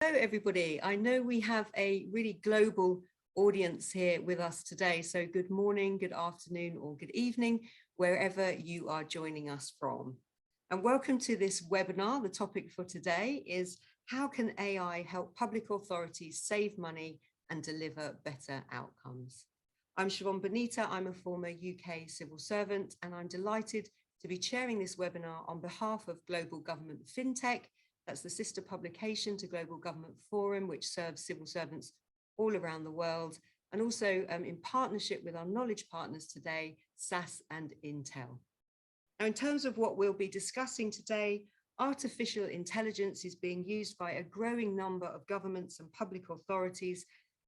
Hello, everybody. I know we have a really global audience here with us today. So good morning, good afternoon, or good evening, wherever you are joining us from. And welcome to this webinar. The topic for today is how can AI help public authorities save money and deliver better outcomes? I'm Siobhan Bonita. I'm a former UK civil servant, and I'm delighted to be chairing this webinar on behalf of Global Government FinTech. That's the sister publication to Global Government Forum, which serves civil servants all around the world, and also in partnership with our knowledge partners today, SAS and Intel. Now, in terms of what we'll be discussing today, artificial intelligence is being used by a growing number of governments and public authorities,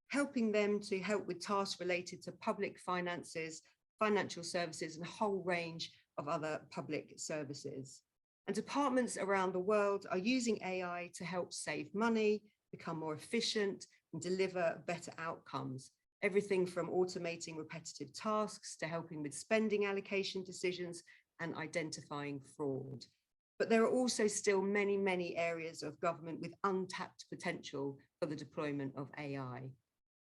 helping them to help with tasks related to public finances, financial services, and a whole range of other public services. And departments around the world are using AI to help save money, become more efficient, and deliver better outcomes. Everything from automating repetitive tasks to helping with spending allocation decisions and identifying fraud. But there are also still many, many areas of government with untapped potential for the deployment of AI.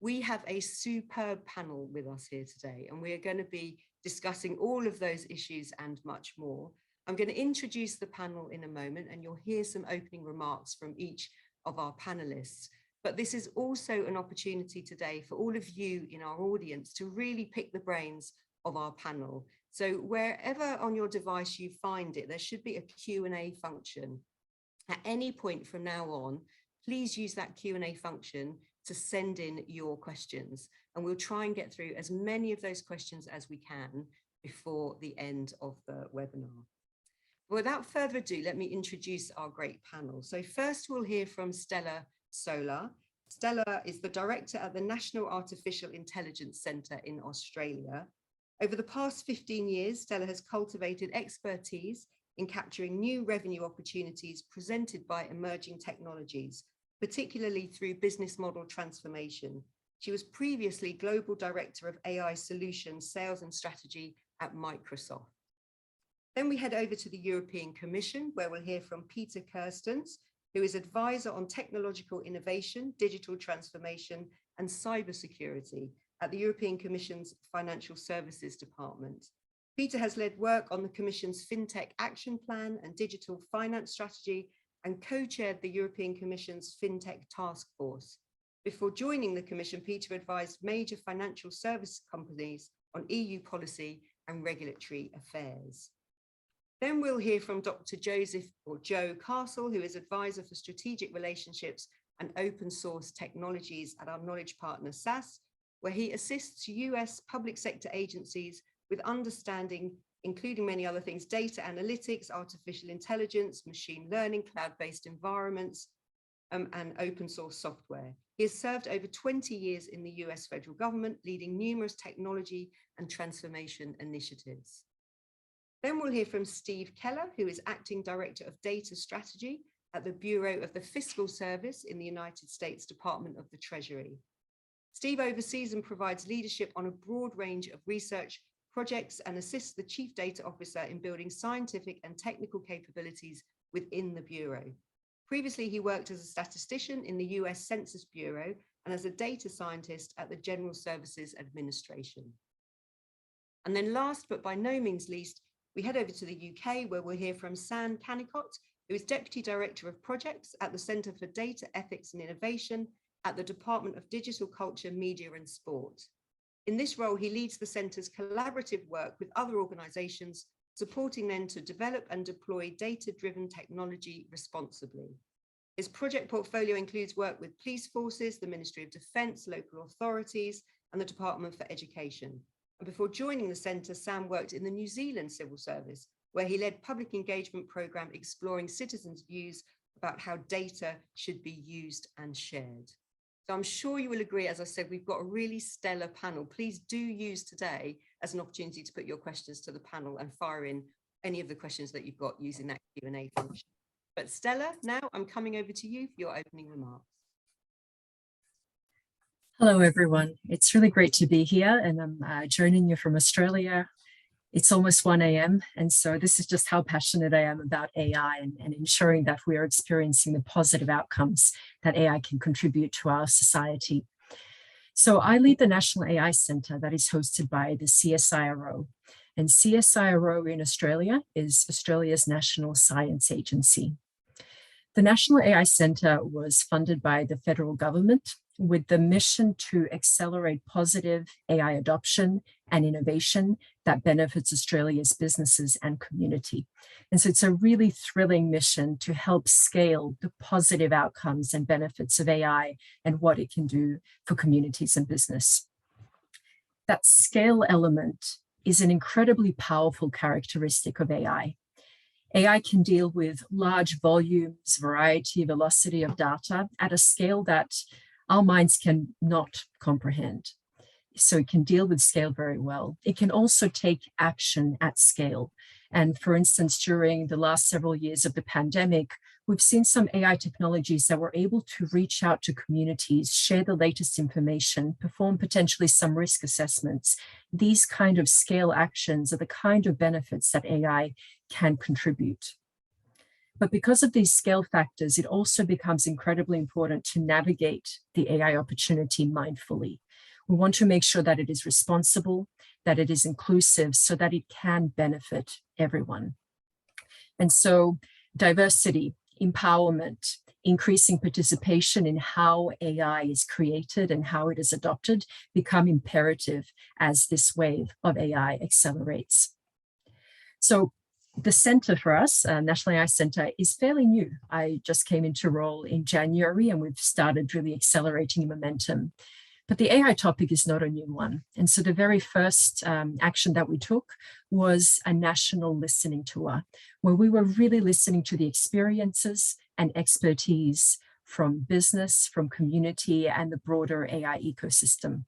We have a superb panel with us here today, and we are going to be discussing all of those issues and much more. I'm going to introduce the panel in a moment, and you'll hear some opening remarks from each of our panelists. But this is also an opportunity today for all of you in our audience to really pick the brains of our panel. So wherever on your device you find it, there should be a Q&A function. At any point from now on, please use that Q&A function to send in your questions, and we'll try and get through as many of those questions as we can before the end of the webinar. Without further ado, let me introduce our great panel. So first we'll hear from Stella Solar. Stella is the director at the National Artificial Intelligence Centre in Australia. Over the past 15 years, Stella has cultivated expertise in capturing new revenue opportunities presented by emerging technologies, particularly through business model transformation. She was previously Global Director of AI Solutions, Sales and Strategy at Microsoft. Then we head over to the European Commission, where we'll hear from Peter Kerstens, who is advisor on technological innovation, digital transformation, and cybersecurity at the European Commission's Financial Services Department. Peter has led work on the Commission's FinTech Action Plan and Digital Finance Strategy, and co-chaired the European Commission's FinTech Task Force. Before joining the Commission, Peter advised major financial service companies on EU policy and regulatory affairs. Then we'll hear from Dr. Joe Castle, who is advisor for strategic relationships and open source technologies at our knowledge partner SAS, where he assists US public sector agencies with understanding, including many other things, data analytics, artificial intelligence, machine learning, cloud-based environments, and open source software. He has served over 20 years in the US federal government, leading numerous technology and transformation initiatives. Then we'll hear from Steve Keller, who is Acting Director of Data Strategy at the Bureau of the Fiscal Service in the United States Department of the Treasury. Steve oversees and provides leadership on a broad range of research projects and assists the Chief Data Officer in building scientific and technical capabilities within the Bureau. Previously, he worked as a statistician in the US Census Bureau and as a data scientist at the General Services Administration. And then last, but by no means least, we head over to the UK, where we'll hear from Sam Canicott, who is Deputy Director of Projects at the Centre for Data Ethics and Innovation at the Department of Digital Culture, Media and Sport. In this role, he leads the Centre's collaborative work with other organisations, supporting them to develop and deploy data-driven technology responsibly. His project portfolio includes work with police forces, the Ministry of Defence, local authorities, and the Department for Education. And before joining the Centre, Sam worked in the New Zealand Civil Service, where he led public engagement programme exploring citizens' views about how data should be used and shared. So I'm sure you will agree, as I said, we've got a really stellar panel. Please do use today as an opportunity to put your questions to the panel and fire in any of the questions that you've got using that Q&A function. But Stella, now I'm coming over to you for your opening remarks. Hello, everyone. It's really great to be here, and I'm joining you from Australia. It's almost 1 a.m. And so this is just how passionate I am about AI and ensuring that we are experiencing the positive outcomes that AI can contribute to our society. So I lead the National AI Center that is hosted by the CSIRO. And CSIRO in Australia is Australia's national science agency. The National AI Center was funded by the federal government with the mission to accelerate positive AI adoption and innovation that benefits Australia's businesses and community. And so it's a really thrilling mission to help scale the positive outcomes and benefits of AI and what it can do for communities and business. That scale element is an incredibly powerful characteristic of AI. AI can deal with large volumes, variety, velocity of data at a scale that our minds can not comprehend. So it can deal with scale very well. It can also take action at scale. And for instance, during the last several years of the pandemic, we've seen some AI technologies that were able to reach out to communities, share the latest information, perform potentially some risk assessments. These kind of scale actions are the kind of benefits that AI can contribute. But because of these scale factors, it also becomes incredibly important to navigate the AI opportunity mindfully. We want to make sure that it is responsible, that it is inclusive, so that it can benefit everyone. And so diversity, empowerment, increasing participation in how AI is created and how it is adopted become imperative as this wave of AI accelerates. So the center for us, National AI Center, is fairly new. I just came into role in January and we've started really accelerating momentum. But the AI topic is not a new one. And so the very first action that we took was a national listening tour, where we were really listening to the experiences and expertise from business, from community, and the broader AI ecosystem.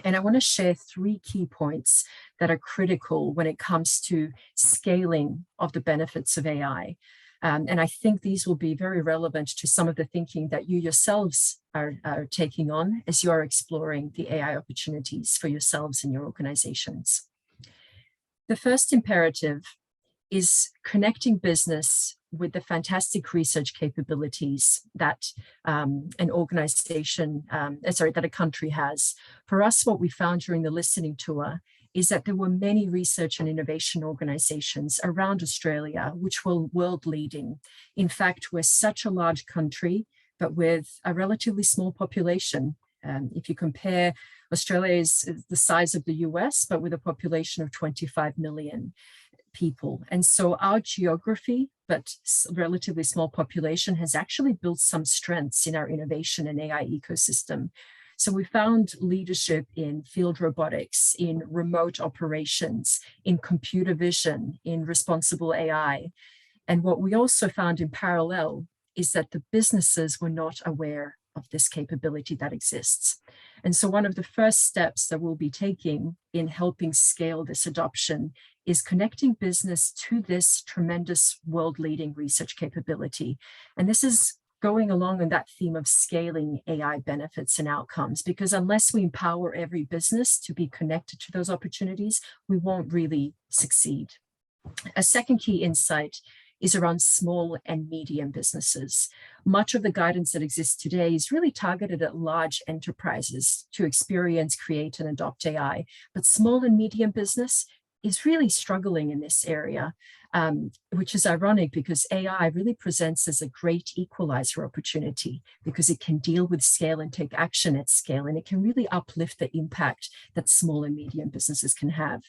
And I want to share 3 key points that are critical when it comes to scaling of the benefits of AI. And I think these will be very relevant to some of the thinking that you yourselves are taking on as you are exploring the AI opportunities for yourselves and your organizations. The first imperative is connecting business with the fantastic research capabilities that an organization, that a country has. For us, what we found during the listening tour is that there were many research and innovation organizations around Australia which were world leading. In fact, we're such a large country, but with a relatively small population. If you compare, Australia is the size of the US, but with a population of 25 million people. And so our geography, but relatively small population, has actually built some strengths in our innovation and AI ecosystem. So we found leadership in field robotics, in remote operations, in computer vision, in responsible AI. And what we also found in parallel is that the businesses were not aware of this capability that exists. And so one of the first steps that we'll be taking in helping scale this adoption is connecting business to this tremendous world-leading research capability. And this is going along in that theme of scaling AI benefits and outcomes, because unless we empower every business to be connected to those opportunities, we won't really succeed. A second key insight is around small and medium businesses. Much of the guidance that exists today is really targeted at large enterprises to experience, create, and adopt AI. But small and medium business is really struggling in this area, which is ironic because AI really presents as a great equalizer opportunity because it can deal with scale and take action at scale, and it can really uplift the impact that small and medium businesses can have.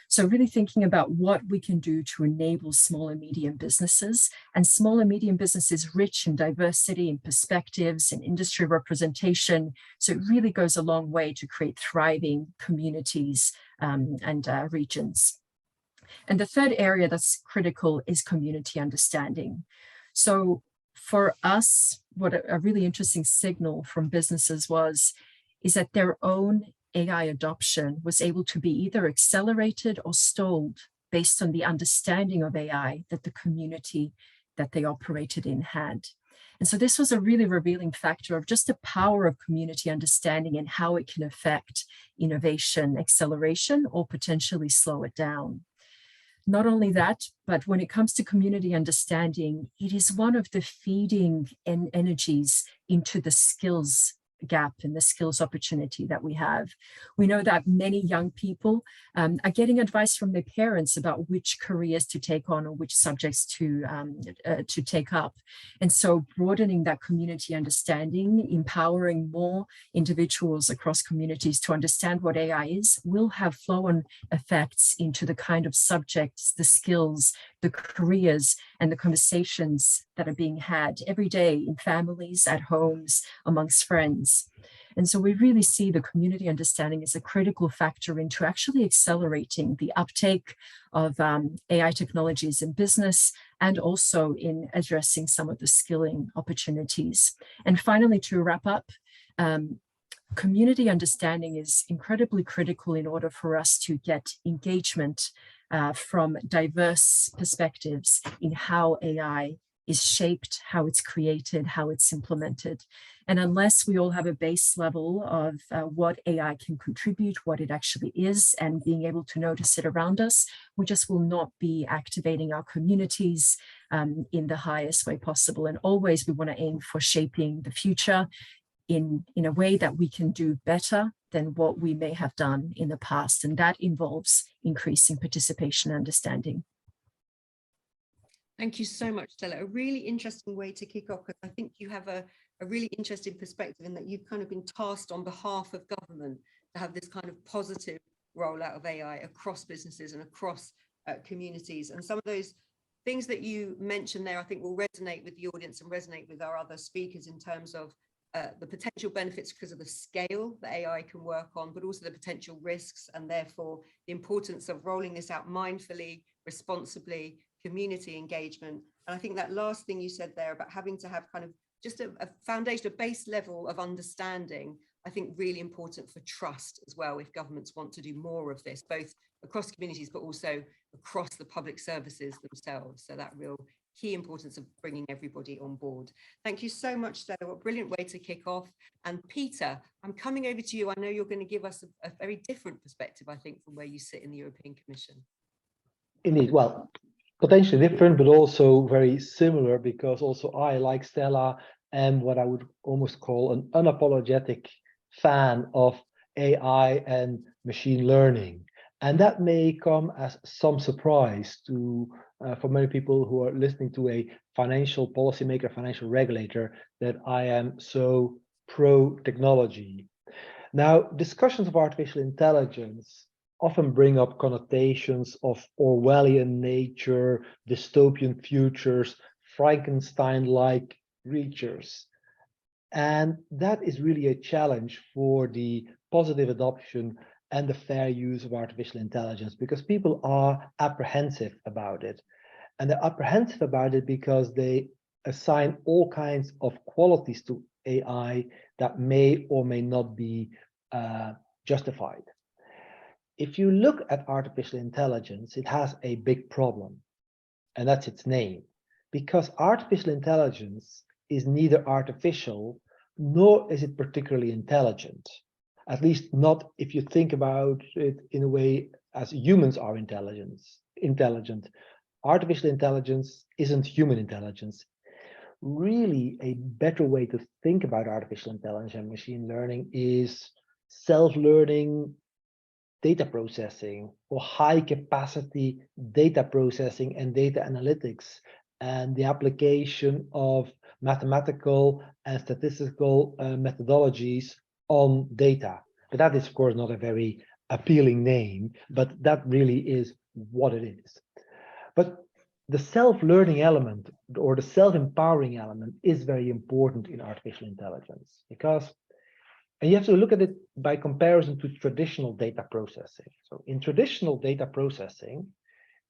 So really thinking about what we can do to enable small and medium businesses, and small and medium businesses rich in diversity and perspectives and industry representation. So it really goes a long way to create thriving communities and regions. And the third area that's critical is community understanding. So for us, what a really interesting signal from businesses is that their own AI adoption was able to be either accelerated or stalled based on the understanding of AI that the community that they operated in had. And so this was a really revealing factor of just the power of community understanding and how it can affect innovation, acceleration, or potentially slow it down. Not only that, but when it comes to community understanding, it is one of the feeding energies into the skills gap and the skills opportunity that we have. We know that many young people are getting advice from their parents about which careers to take on or which subjects to take up. And so broadening that community understanding, empowering more individuals across communities to understand what AI is, will have flow-on effects into the kind of subjects, the skills, the careers, and the conversations that are being had every day in families, at homes, amongst friends. And so we really see the community understanding as a critical factor into actually accelerating the uptake of AI technologies in business and also in addressing some of the skilling opportunities. And finally, to wrap up, community understanding is incredibly critical in order for us to get engagement from diverse perspectives in how AI is shaped, how it's created, how it's implemented. And unless we all have a base level of what AI can contribute, what it actually is, and being able to notice it around us, we just will not be activating our communities in the highest way possible. And always we want to aim for shaping the future in a way that we can do better than what we may have done in the past. And that involves increasing participation and understanding. Thank you so much, Stella. A really interesting way to kick off, because I think you have a really interesting perspective in that you've kind of been tasked on behalf of government to have this kind of positive rollout of AI across businesses and across communities. And some of those things that you mentioned there, I think will resonate with the audience and resonate with our other speakers in terms of the potential benefits because of the scale that AI can work on, but also the potential risks and therefore the importance of rolling this out mindfully, responsibly, community engagement. And I think that last thing you said there about having to have kind of just a foundation, a base level of understanding, I think really important for trust as well, if governments want to do more of this, both across communities, but also across the public services themselves. So that real key importance of bringing everybody on board. Thank you so much, Stella. What a brilliant way to kick off. And Peter, I'm coming over to you. I know you're going to give us a very different perspective, I think, from where you sit in the European Commission. Indeed. Well, potentially different, but also very similar, because also I, like Stella, am what I would almost call an unapologetic fan of AI and machine learning. And that may come as some surprise to for many people who are listening to a financial policymaker, financial regulator, that I am so pro-technology. Now, discussions of artificial intelligence often bring up connotations of Orwellian nature, dystopian futures, Frankenstein-like creatures. And that is really a challenge for the positive adoption and the fair use of artificial intelligence, because people are apprehensive about it. And they're apprehensive about it because they assign all kinds of qualities to AI that may or may not be justified. If you look at artificial intelligence, it has a big problem, and that's its name, because artificial intelligence is neither artificial nor is it particularly intelligent. At least not if you think about it in a way as humans are intelligent. Artificial intelligence isn't human intelligence. Really, a better way to think about artificial intelligence and machine learning is self-learning data processing, or high capacity data processing and data analytics, and the application of mathematical and statistical methodologies on data. But that is, of course, not a very appealing name, but that really is what it is. But the self-learning element or the self-empowering element is very important in artificial intelligence, because, and you have to look at it by comparison to traditional data processing. So in traditional data processing,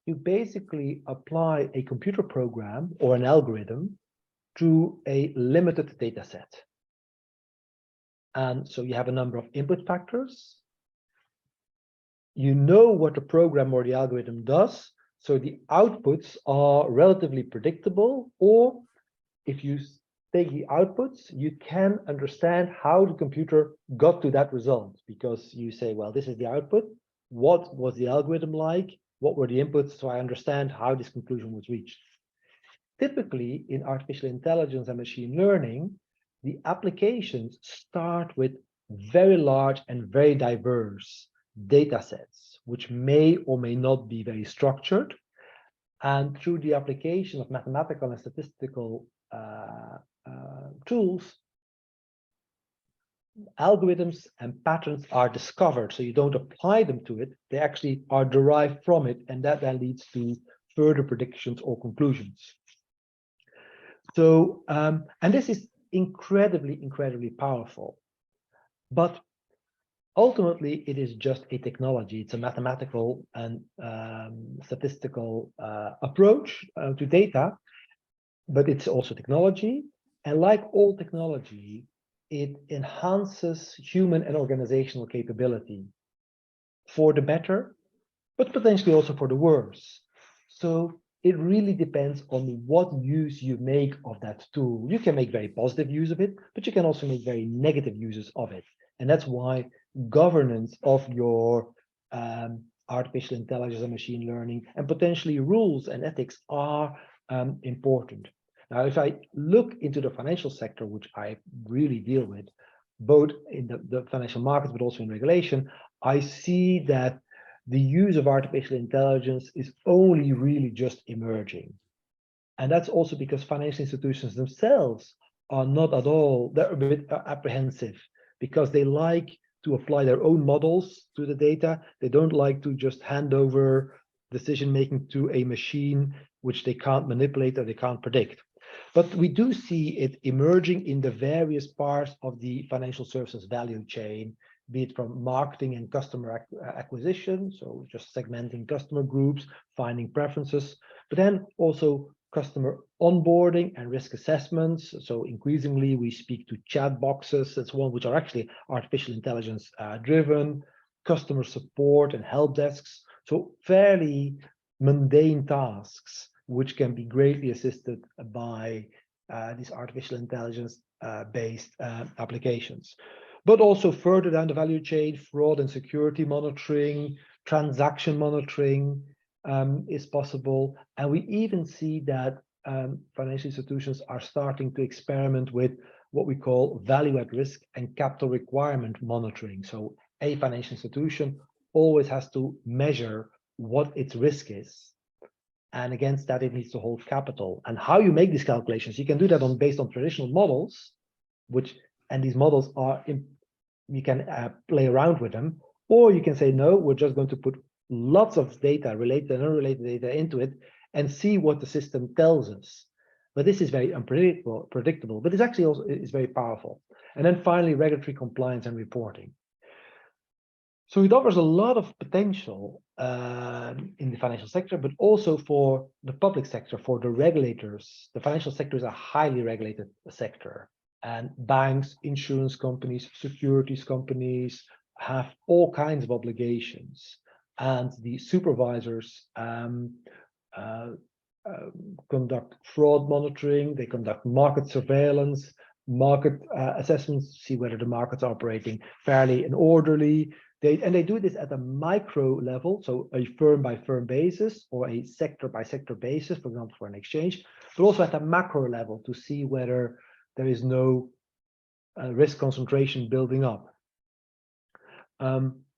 you basically apply a computer program or an algorithm to a limited data set. And so you have a number of input factors. You know what the program or the algorithm does, so the outputs are relatively predictable, or if you take the outputs, you can understand how the computer got to that result, because you say, well, this is the output. What was the algorithm like? What were the inputs so I understand how this conclusion was reached? Typically, in artificial intelligence and machine learning, the applications start with very large and very diverse data sets, which may or may not be very structured. And through the application of mathematical and statistical tools, algorithms and patterns are discovered. So you don't apply them to it, they actually are derived from it, and that then leads to further predictions or conclusions. So, and this is incredibly, incredibly powerful. But ultimately, it is just a technology. It's a mathematical and statistical approach to data, but it's also technology. And like all technology, it enhances human and organizational capability for the better, but potentially also for the worse. So it really depends on what use you make of that tool. You can make very positive use of it, but you can also make very negative uses of it. And that's why governance of your artificial intelligence and machine learning and potentially rules and ethics are important. Now, if I look into the financial sector, which I really deal with, both in the financial markets, but also in regulation, I see that the use of artificial intelligence is only really just emerging. And that's also because financial institutions themselves are not at all, they're a bit apprehensive because they like to apply their own models to the data. They don't like to just hand over decision-making to a machine which they can't manipulate or they can't predict. But we do see it emerging in the various parts of the financial services value chain, be it from marketing and customer acquisition, so just segmenting customer groups, finding preferences, but then also customer onboarding and risk assessments. So increasingly we speak to chat boxes, that's one which are actually artificial intelligence driven, customer support and help desks. So fairly mundane tasks which can be greatly assisted by these artificial intelligence based applications. But also further down the value chain, fraud and security monitoring, transaction monitoring is possible. And we even see that financial institutions are starting to experiment with what we call value at risk and capital requirement monitoring. So a financial institution always has to measure what its risk is. And against that, it needs to hold capital. And how you make these calculations, you can do that based on traditional models, and these models are, you can play around with them, or you can say, no, we're just going to put lots of data, related and unrelated data into it, and see what the system tells us. But this is very unpredictable, but it's actually also is very powerful. And then finally, regulatory compliance and reporting. So it offers a lot of potential in the financial sector, but also for the public sector, for the regulators. The financial sector is a highly regulated sector, and banks, insurance companies, securities companies have all kinds of obligations. And the supervisors conduct fraud monitoring, they conduct market surveillance, market assessments, see whether the markets are operating fairly and orderly. They do this at a micro level, so a firm by firm basis or a sector by sector basis, for example, for an exchange, but also at a macro level to see whether there is no risk concentration building up.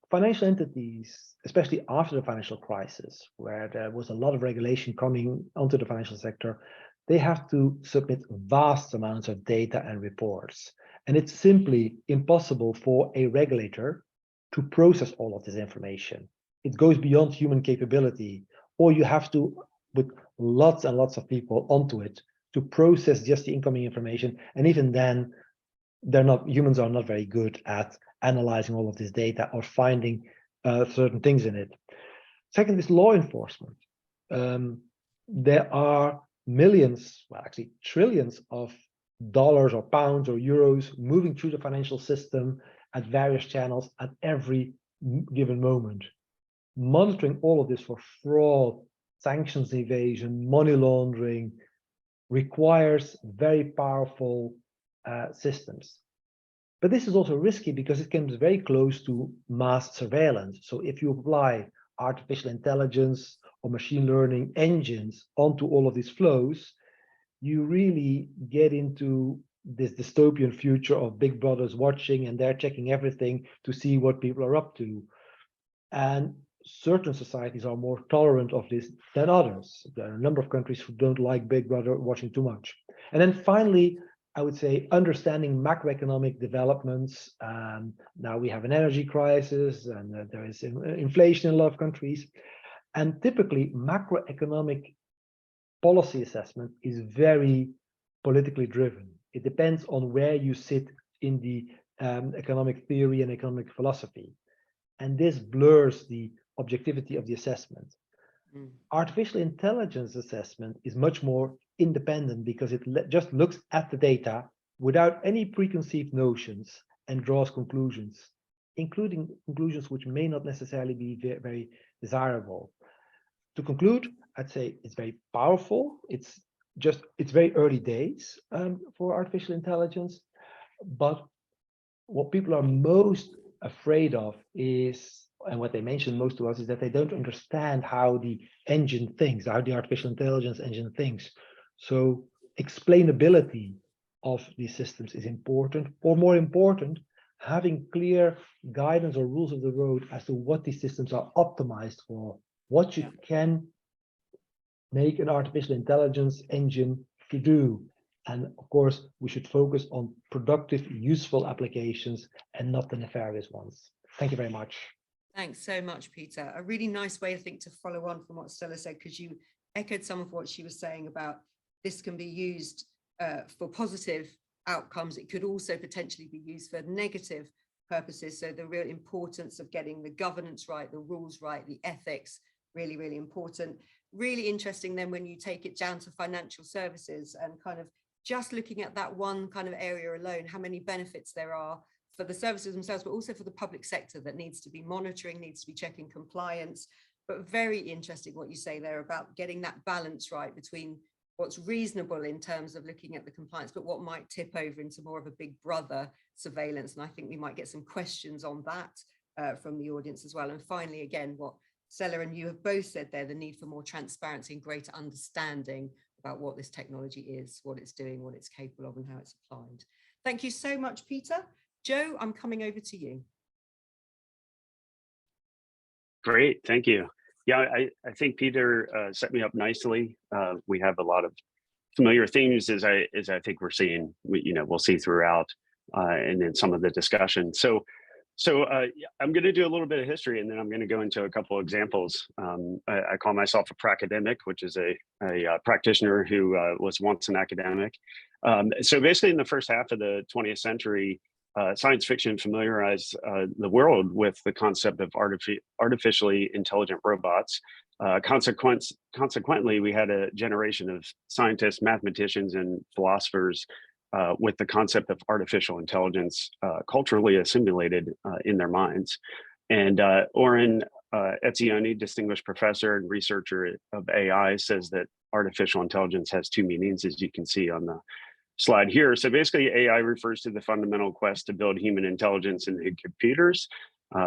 Financial entities, especially after the financial crisis, where there was a lot of regulation coming onto the financial sector, they have to submit vast amounts of data and reports. And it's simply impossible for a regulator to process all of this information. It goes beyond human capability, or you have to put lots and lots of people onto it to process just the incoming information. And even then, humans are not very good at analyzing all of this data or finding certain things in it. Second is law enforcement. There are millions, well, actually trillions of dollars or pounds or euros moving through the financial system at various channels at every given moment. Monitoring all of this for fraud, sanctions evasion, money laundering requires very powerful systems. But this is also risky because it comes very close to mass surveillance. So if you apply artificial intelligence or machine learning engines onto all of these flows, you really get into this dystopian future of big brothers watching, and they're checking everything to see what people are up to. And certain societies are more tolerant of this than others. There are a number of countries who don't like big brother watching too much. And then finally, I would say understanding macroeconomic developments. Now we have an energy crisis, and there is inflation in a lot of countries. And typically, macroeconomic policy assessment is very politically driven. It depends on where you sit in the economic theory and economic philosophy. And this blurs the objectivity of the assessment. Artificial intelligence assessment is much more independent because it just looks at the data without any preconceived notions and draws conclusions, including conclusions which may not necessarily be very desirable. To conclude, I'd say it's very powerful. It's very early days for artificial intelligence, but what people are most afraid of is, and what they mention most to us, is that they don't understand how the engine thinks, how the artificial intelligence engine thinks. So explainability of these systems is important, or more important, having clear guidance or rules of the road as to what these systems are optimized for, what you can make an artificial intelligence engine to do. And of course, we should focus on productive, useful applications and not the nefarious ones. Thank you very much. Thanks so much, Peter. A really nice way, I think, to follow on from what Stella said, because you echoed some of what she was saying about this can be used for positive outcomes. It could also potentially be used for negative purposes. So the real importance of getting the governance right, the rules right, the ethics, really, really important. Really interesting then when you take it down to financial services and kind of just looking at that one kind of area alone, how many benefits there are for the services themselves, but also for the public sector that needs to be monitoring, needs to be checking compliance. But very interesting what you say there about getting that balance right between what's reasonable in terms of looking at the compliance, but what might tip over into more of a big brother surveillance. And I think we might get some questions on that from the audience as well. And finally, again, what Stella and you have both said there, the need for more transparency and greater understanding about what this technology is, what it's doing, what it's capable of, and how it's applied. Thank you so much, Peter. Joe, I'm coming over to you. Great, thank you. Yeah, I think Peter set me up nicely. We have a lot of familiar themes as I think we're seeing, we'll see throughout and in some of the discussion. So I'm going to do a little bit of history, and then I'm going to go into a couple of examples. I call myself a pracademic, which is a practitioner who was once an academic. So basically in the first half of the 20th century, science fiction familiarized the world with the concept of artificially intelligent robots. Consequently, we had a generation of scientists, mathematicians, and philosophers with the concept of artificial intelligence culturally assimilated in their minds. And Oren Etzioni, distinguished professor and researcher of AI, says that artificial intelligence has two meanings, as you can see on the slide here. So basically, AI refers to the fundamental quest to build human intelligence into computers.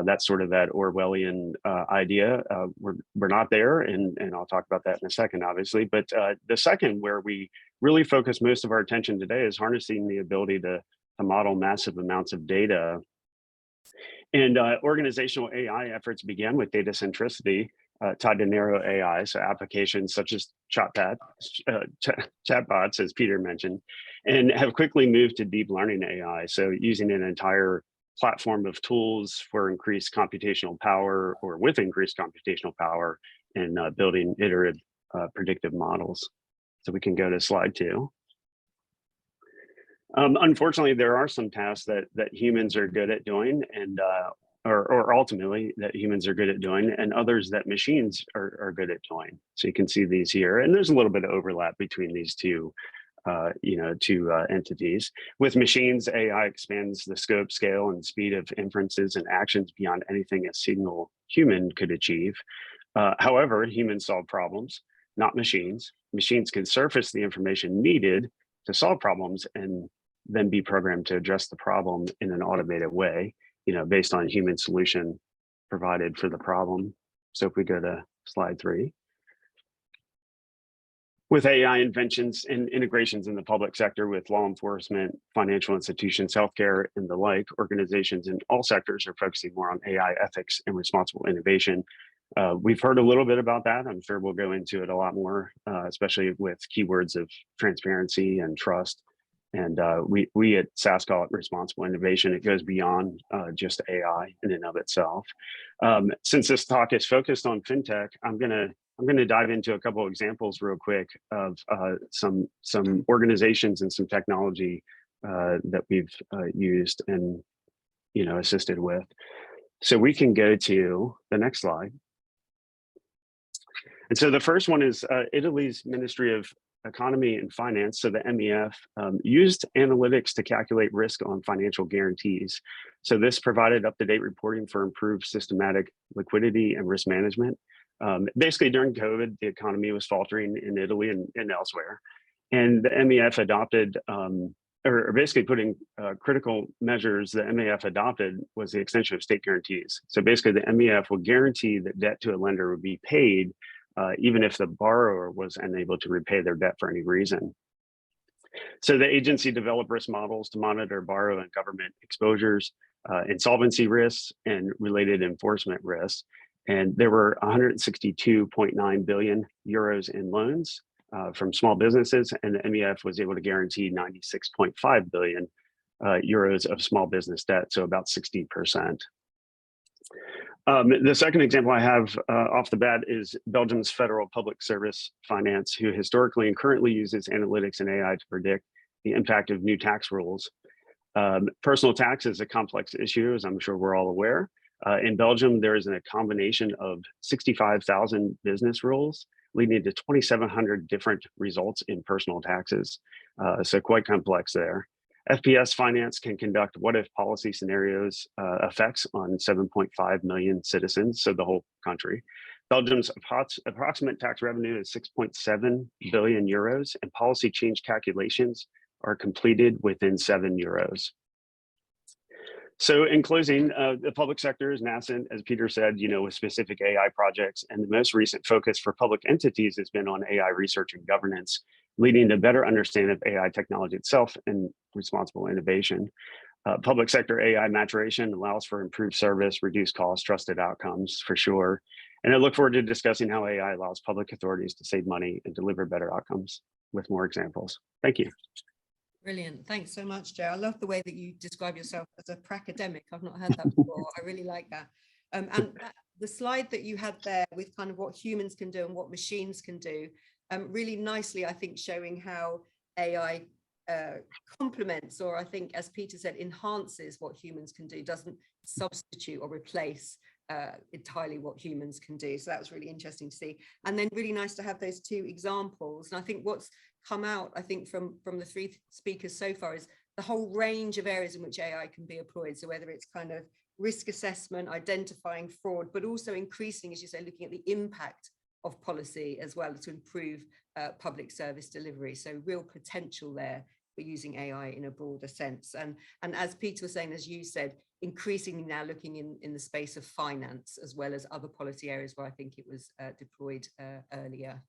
That's sort of that Orwellian idea. We're not there, and I'll talk about that in a second, obviously. But the second, where we really focus most of our attention today, is harnessing the ability to model massive amounts of data. And organizational AI efforts began with data centricity tied to narrow AI, so applications such as chatbots, as Peter mentioned, and have quickly moved to deep learning AI, so using an entire platform of tools for increased computational power, or with increased computational power, and building iterative predictive models. So we can go to slide 2. Unfortunately, there are some tasks that humans are good at doing, and or ultimately that humans are good at doing, and others that machines are good at doing. So you can see these here, and there's a little bit of overlap between these two entities. With machines, AI expands the scope, scale, and speed of inferences and actions beyond anything a single human could achieve. However, humans solve problems, not machines. Machines can surface the information needed to solve problems and then be programmed to address the problem in an automated way, based on human solution provided for the problem. So if we go to slide 3. With AI inventions and integrations in the public sector with law enforcement, financial institutions, healthcare, and the like, organizations in all sectors are focusing more on AI ethics and responsible innovation. We've heard a little bit about that. I'm sure we'll go into it a lot more, especially with keywords of transparency and trust. And we at SAS call it responsible innovation. It goes beyond just AI in and of itself. Since this talk is focused on fintech, I'm gonna dive into a couple of examples real quick of some organizations and some technology that we've used and assisted with. So we can go to the next slide. And so the first one is Italy's Ministry of Economy and Finance, so the MEF, used analytics to calculate risk on financial guarantees. So this provided up-to-date reporting for improved systematic liquidity and risk management. Basically, during COVID, the economy was faltering in Italy and elsewhere. And the MEF adopted, or basically putting critical measures the MEF adopted was the extension of state guarantees. So basically, the MEF will guarantee that debt to a lender would be paid even if the borrower was unable to repay their debt for any reason. So the agency developed risk models to monitor borrower and government exposures, insolvency risks, and related enforcement risks. And there were 162.9 billion euros in loans from small businesses, and the MEF was able to guarantee 96.5 billion euros of small business debt, so about 60%. The second example I have off the bat is Belgium's Federal Public Service Finance, who historically and currently uses analytics and AI to predict the impact of new tax rules. Personal tax is a complex issue, as I'm sure we're all aware. In Belgium, there is a combination of 65,000 business rules, leading to 2,700 different results in personal taxes. So quite complex there. FPS Finance can conduct what-if policy scenarios effects on 7.5 million citizens, so the whole country. Belgium's approximate tax revenue is 6.7 billion euros, and policy change calculations are completed within 7 euros. So in closing, the public sector is nascent, as Peter said, with specific AI projects, and the most recent focus for public entities has been on AI research and governance, leading to better understanding of AI technology itself and responsible innovation. Public sector AI maturation allows for improved service, reduced costs, trusted outcomes for sure. And I look forward to discussing how AI allows public authorities to save money and deliver better outcomes with more examples. Thank you. Brilliant. Thanks so much, Joe. I love the way that you describe yourself as a pracademic. I've not heard that before. I really like that. And the slide that you had there with kind of what humans can do and what machines can do, really nicely, I think, showing how AI complements, or I think, as Peter said, enhances what humans can do, doesn't substitute or replace entirely what humans can do. So that was really interesting to see. And then really nice to have those two examples. And I think what's come out, I think, from the three speakers so far is the whole range of areas in which AI can be employed. So whether it's kind of risk assessment, identifying fraud, but also increasing, as you say, looking at the impact of policy as well to improve public service delivery. So real potential there for using AI in a broader sense. And as Peter was saying, as you said, increasingly now looking in the space of finance as well as other policy areas where I think it was deployed earlier.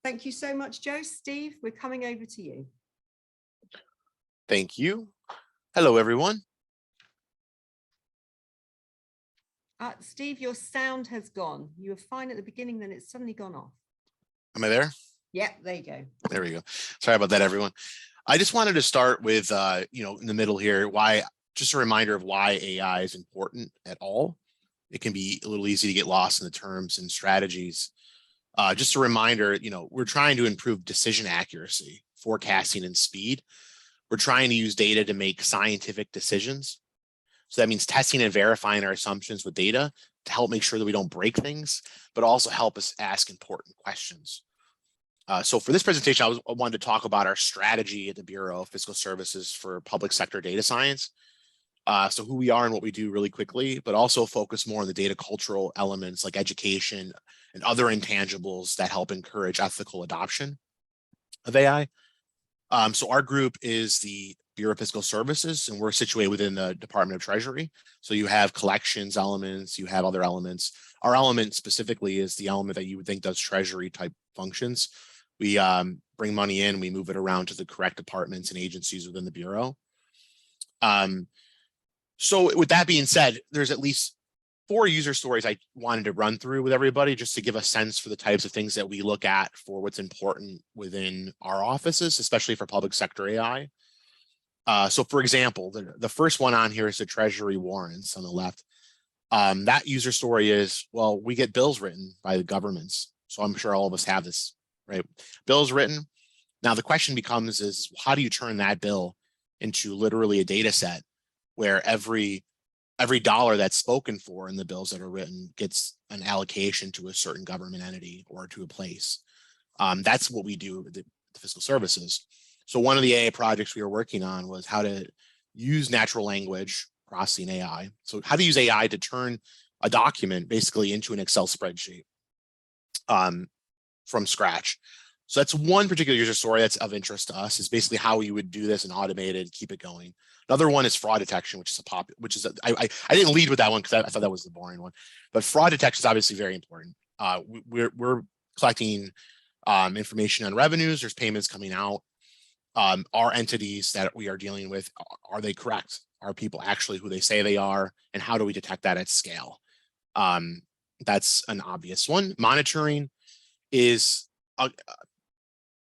Thank you so much, Joe. Steve, we're coming over to you. Thank you. Hello, everyone. Steve, your sound has gone. You were fine at the beginning, then it's suddenly gone off. Am I there? Yeah, there you go. There we go. Sorry about that, everyone. I just wanted to start with, in the middle here, just a reminder of why AI is important at all. It can be a little easy to get lost in the terms and strategies. Just a reminder, we're trying to improve decision accuracy, forecasting, and speed. We're trying to use data to make scientific decisions. So that means testing and verifying our assumptions with data to help make sure that we don't break things, but also help us ask important questions. So for this presentation, I wanted to talk about our strategy at the Bureau of Fiscal Services for public sector data science. So who we are and what we do really quickly, but also focus more on the data cultural elements like education and other intangibles that help encourage ethical adoption of AI. So our group is the Bureau of Fiscal Services, and we're situated within the Department of Treasury. So you have collections elements, you have other elements. Our element specifically is the element that you would think does Treasury type functions. We bring money in, we move it around to the correct departments and agencies within the Bureau. So with that being said, there's at least 4 user stories I wanted to run through with everybody just to give a sense for the types of things that we look at for what's important within our offices, especially for public sector AI. So for example, the first one on here is the Treasury warrants on the left. That user story is, well, we get bills written by the governments. So I'm sure all of us have this, right? Bills written. Now the question becomes is, how do you turn that bill into literally a data set where every dollar that's spoken for in the bills that are written gets an allocation to a certain government entity or to a place? That's what we do with the fiscal services. So one of the AI projects we were working on was how to use natural language processing AI. So how to use AI to turn a document basically into an Excel spreadsheet from scratch. So that's one particular user story that's of interest to us, is basically how you would do this and automate it, keep it going. Another one is fraud detection, which is I didn't lead with that one because I thought that was the boring one, but fraud detection is obviously very important. We're collecting information on revenues. There's payments coming out. Are entities that we are dealing with, are they correct? Are people actually who they say they are? And how do we detect that at scale? That's an obvious one. Monitoring is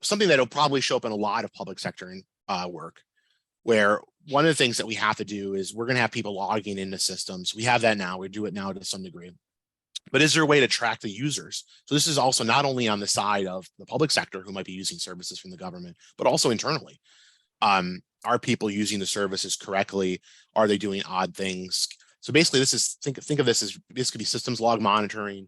something that will probably show up in a lot of public sector work, where one of the things that we have to do is we're going to have people logging into systems. We have that now. We do it now to some degree. But is there a way to track the users? So this is also not only on the side of the public sector who might be using services from the government, but also internally. Are people using the services correctly? Are they doing odd things? So basically, this is think of this as this could be systems log monitoring,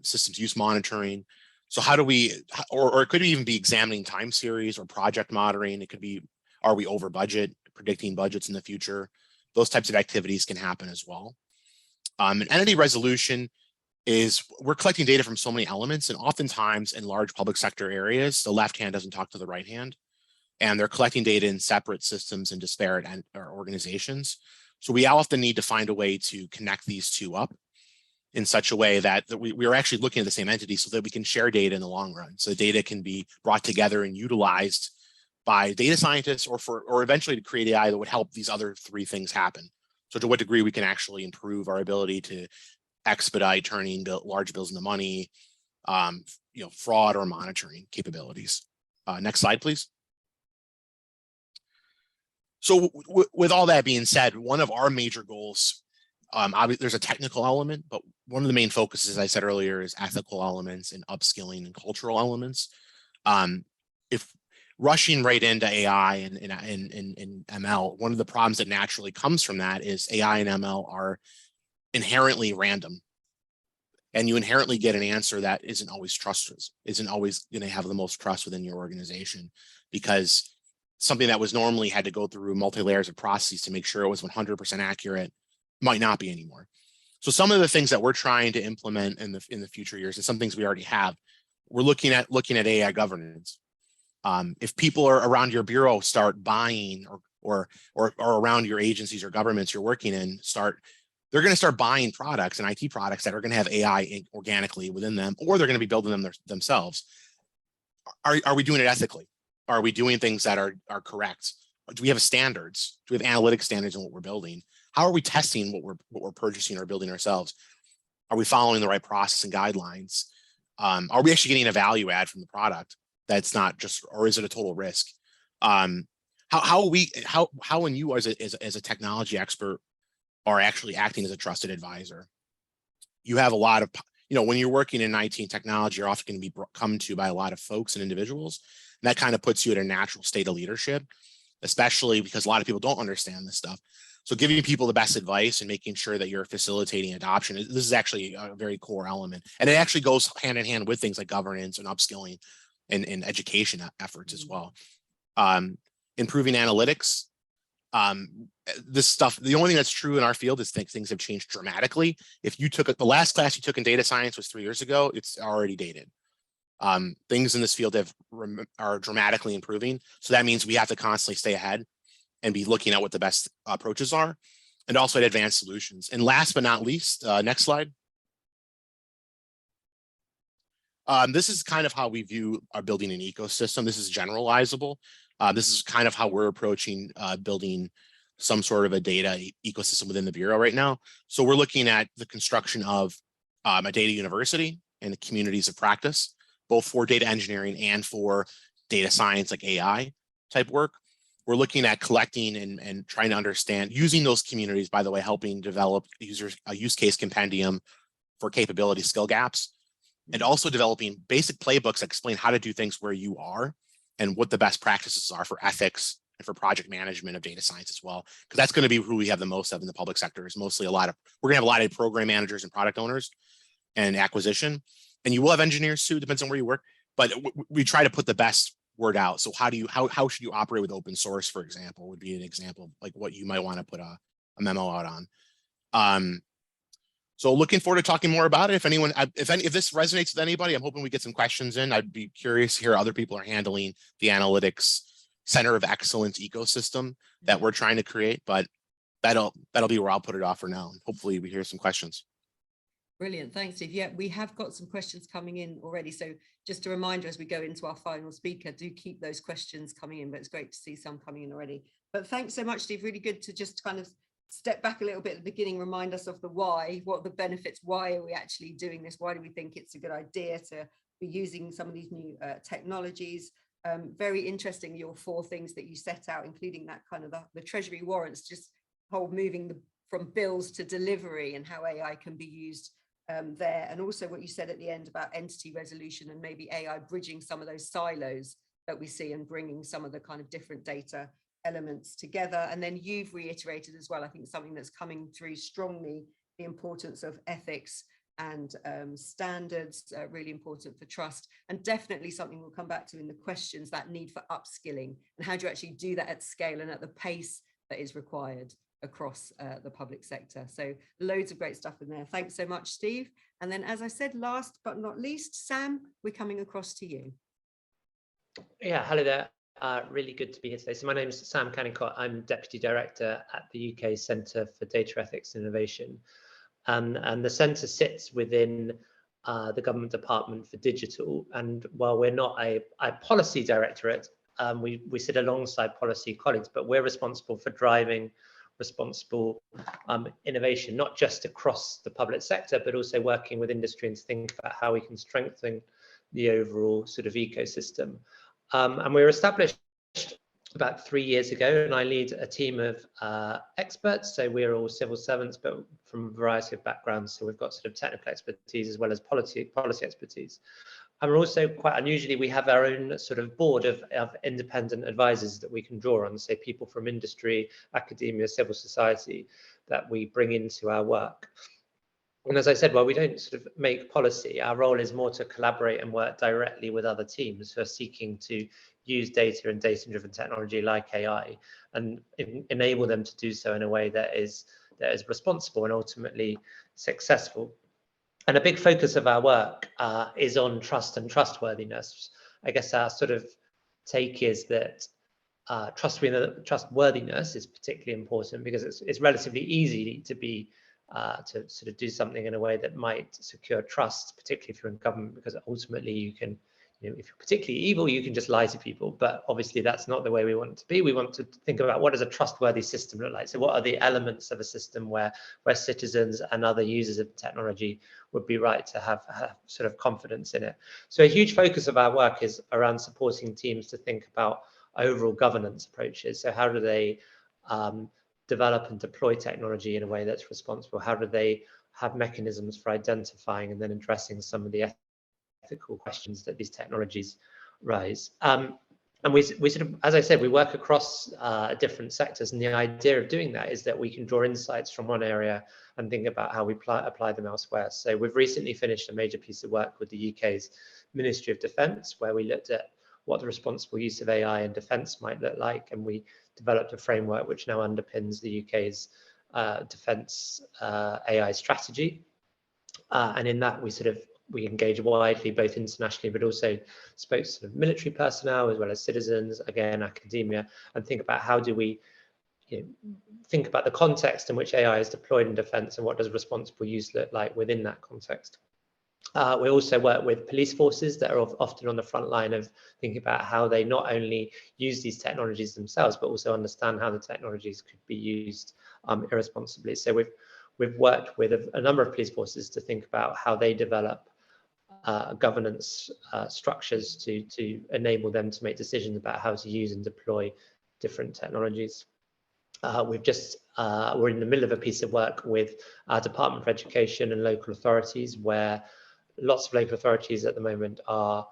systems use monitoring. So how do we, or it could even be examining time series or project monitoring. It could be, are we over budget, predicting budgets in the future? Those types of activities can happen as well. An entity resolution is we're collecting data from so many elements, and oftentimes in large public sector areas, the left hand doesn't talk to the right hand, and they're collecting data in separate systems and disparate organizations. So we often need to find a way to connect these two up in such a way that we are actually looking at the same entity so that we can share data in the long run. So the data can be brought together and utilized by data scientists or eventually to create AI that would help these other 3 things happen. So to what degree we can actually improve our ability to expedite turning large bills into money, fraud or monitoring capabilities. Next slide, please. So with all that being said, one of our major goals, obviously there's a technical element, but one of the main focuses, as I said earlier, is ethical elements and upskilling and cultural elements. If rushing right into AI and ML, one of the problems that naturally comes from that is AI and ML are inherently random. And you inherently get an answer that isn't always trusted, isn't always going to have the most trust within your organization, because something that was normally had to go through multi-layers of processes to make sure it was 100% accurate might not be anymore. So some of the things that we're trying to implement in the future years, and some things we already have, we're looking at AI governance. If people are around your bureau start buying or around your agencies or governments you're working in, they're going to start buying products and IT products that are going to have AI organically within them, or they're going to be building them themselves. Are we doing it ethically? Are we doing things that are correct? Do we have standards? Do we have analytic standards in what we're building? How are we testing what we're purchasing or building ourselves? Are we following the right process and guidelines? Are we actually getting a value add from the product? That's not just, or is it a total risk? How when you as a technology expert are actually acting as a trusted advisor, you have a lot of, when you're working in IT and technology, you're often going to be come to by a lot of folks and individuals. And that kind of puts you in a natural state of leadership, especially because a lot of people don't understand this stuff. So giving people the best advice and making sure that you're facilitating adoption, this is actually a very core element. And it actually goes hand in hand with things like governance and upskilling and education efforts as well. Improving analytics. This stuff, the only thing that's true in our field is things have changed dramatically. If you took the last class you took in data science was 3 years ago, it's already dated. Things in this field are dramatically improving. So that means we have to constantly stay ahead and be looking at what the best approaches are, and also at advanced solutions. And last but not least, next slide. This is kind of how we view our building an ecosystem. This is generalizable. This is kind of how we're approaching building some sort of a data ecosystem within the Bureau right now. So we're looking at the construction of a data university and the communities of practice, both for data engineering and for data science, like AI type work. We're looking at collecting and trying to understand, using those communities, by the way, helping develop a use case compendium for capability skill gaps, and also developing basic playbooks that explain how to do things where you are and what the best practices are for ethics and for project management of data science as well. Because that's going to be who we have the most of in the public sector, is mostly we're going to have a lot of program managers and product owners and acquisition. And you will have engineers too, depends on where you work, but we try to put the best word out. So how should you operate with open source, for example, would be an example, like what you might want to put a memo out on. So looking forward to talking more about it. If this resonates with anybody, I'm hoping we get some questions in. I'd be curious to hear how other people are handling the analytics center of excellence ecosystem that we're trying to create, but that'll be where I'll put it off for now. Hopefully we hear some questions. Brilliant. Thanks, Steve. Yeah, we have got some questions coming in already. So just a reminder, as we go into our final speaker, do keep those questions coming in, but it's great to see some coming in already. But thanks so much, Steve. Really good to just kind of step back a little bit at the beginning, remind us of the why, what are the benefits, why are we actually doing this? Why do we think it's a good idea to be using some of these new technologies? Very interesting, your 4 things that you set out, including that kind of the Treasury warrants, just whole moving from bills to delivery and how AI can be used there. And also what you said at the end about entity resolution and maybe AI bridging some of those silos that we see and bringing some of the kind of different data elements together. And then you've reiterated as well, I think something that's coming through strongly, the importance of ethics and standards, really important for trust, and definitely something we'll come back to in the questions, that need for upskilling and how do you actually do that at scale and at the pace that is required across the public sector. So loads of great stuff in there. Thanks so much, Steve. And then, as I said, last but not least, Sam, we're coming across to you. Yeah, hello there. Really good to be here today. So my name is Sam Cannicott. I'm Deputy Director at the UK Centre for Data Ethics and Innovation. And the centre sits within the Government Department for Digital. And while we're not a policy directorate, we sit alongside policy colleagues, but we're responsible for driving responsible innovation, not just across the public sector, but also working with industry and to think about how we can strengthen the overall sort of ecosystem. And we were established about 3 years ago, and I lead a team of experts. So we're all civil servants, but from a variety of backgrounds. So we've got sort of technical expertise as well as policy expertise. And we're also, quite unusually, we have our own sort of board of independent advisors that we can draw on, say people from industry, academia, civil society, that we bring into our work. And as I said, while we don't sort of make policy, our role is more to collaborate and work directly with other teams who are seeking to use data and data-driven technology like AI and enable them to do so in a way that is responsible and ultimately successful. And a big focus of our work is on trust and trustworthiness. I guess our sort of take is that trustworthiness is particularly important because it's relatively easy to sort of do something in a way that might secure trust, particularly if you're in government, because ultimately you can, if you're particularly evil, you can just lie to people. But obviously that's not the way we want it to be. We want to think about what does a trustworthy system look like? So what are the elements of a system where citizens and other users of technology would be right to have sort of confidence in it? So a huge focus of our work is around supporting teams to think about overall governance approaches. So how do they develop and deploy technology in a way that's responsible? How do they have mechanisms for identifying and then addressing some of the ethical questions that these technologies raise? And we sort of, as I said, we work across different sectors, and the idea of doing that is that we can draw insights from one area and think about how we apply them elsewhere. So we've recently finished a major piece of work with the UK's Ministry of Defence, where we looked at what the responsible use of AI in defence might look like, and we developed a framework which now underpins the UK's defence AI strategy. And in that, we sort of we engage widely, both internationally, but also spoke to sort of military personnel as well as citizens, again, academia, and think about how do we think about the context in which AI is deployed in defence and what does responsible use look like within that context. We also work with police forces that are often on the front line of thinking about how they not only use these technologies themselves, but also understand how the technologies could be used irresponsibly. So we've worked with a number of police forces to think about how they develop governance structures to enable them to make decisions about how to use and deploy different technologies. We're in the middle of a piece of work with our Department of Education and local authorities, where lots of local authorities at the moment are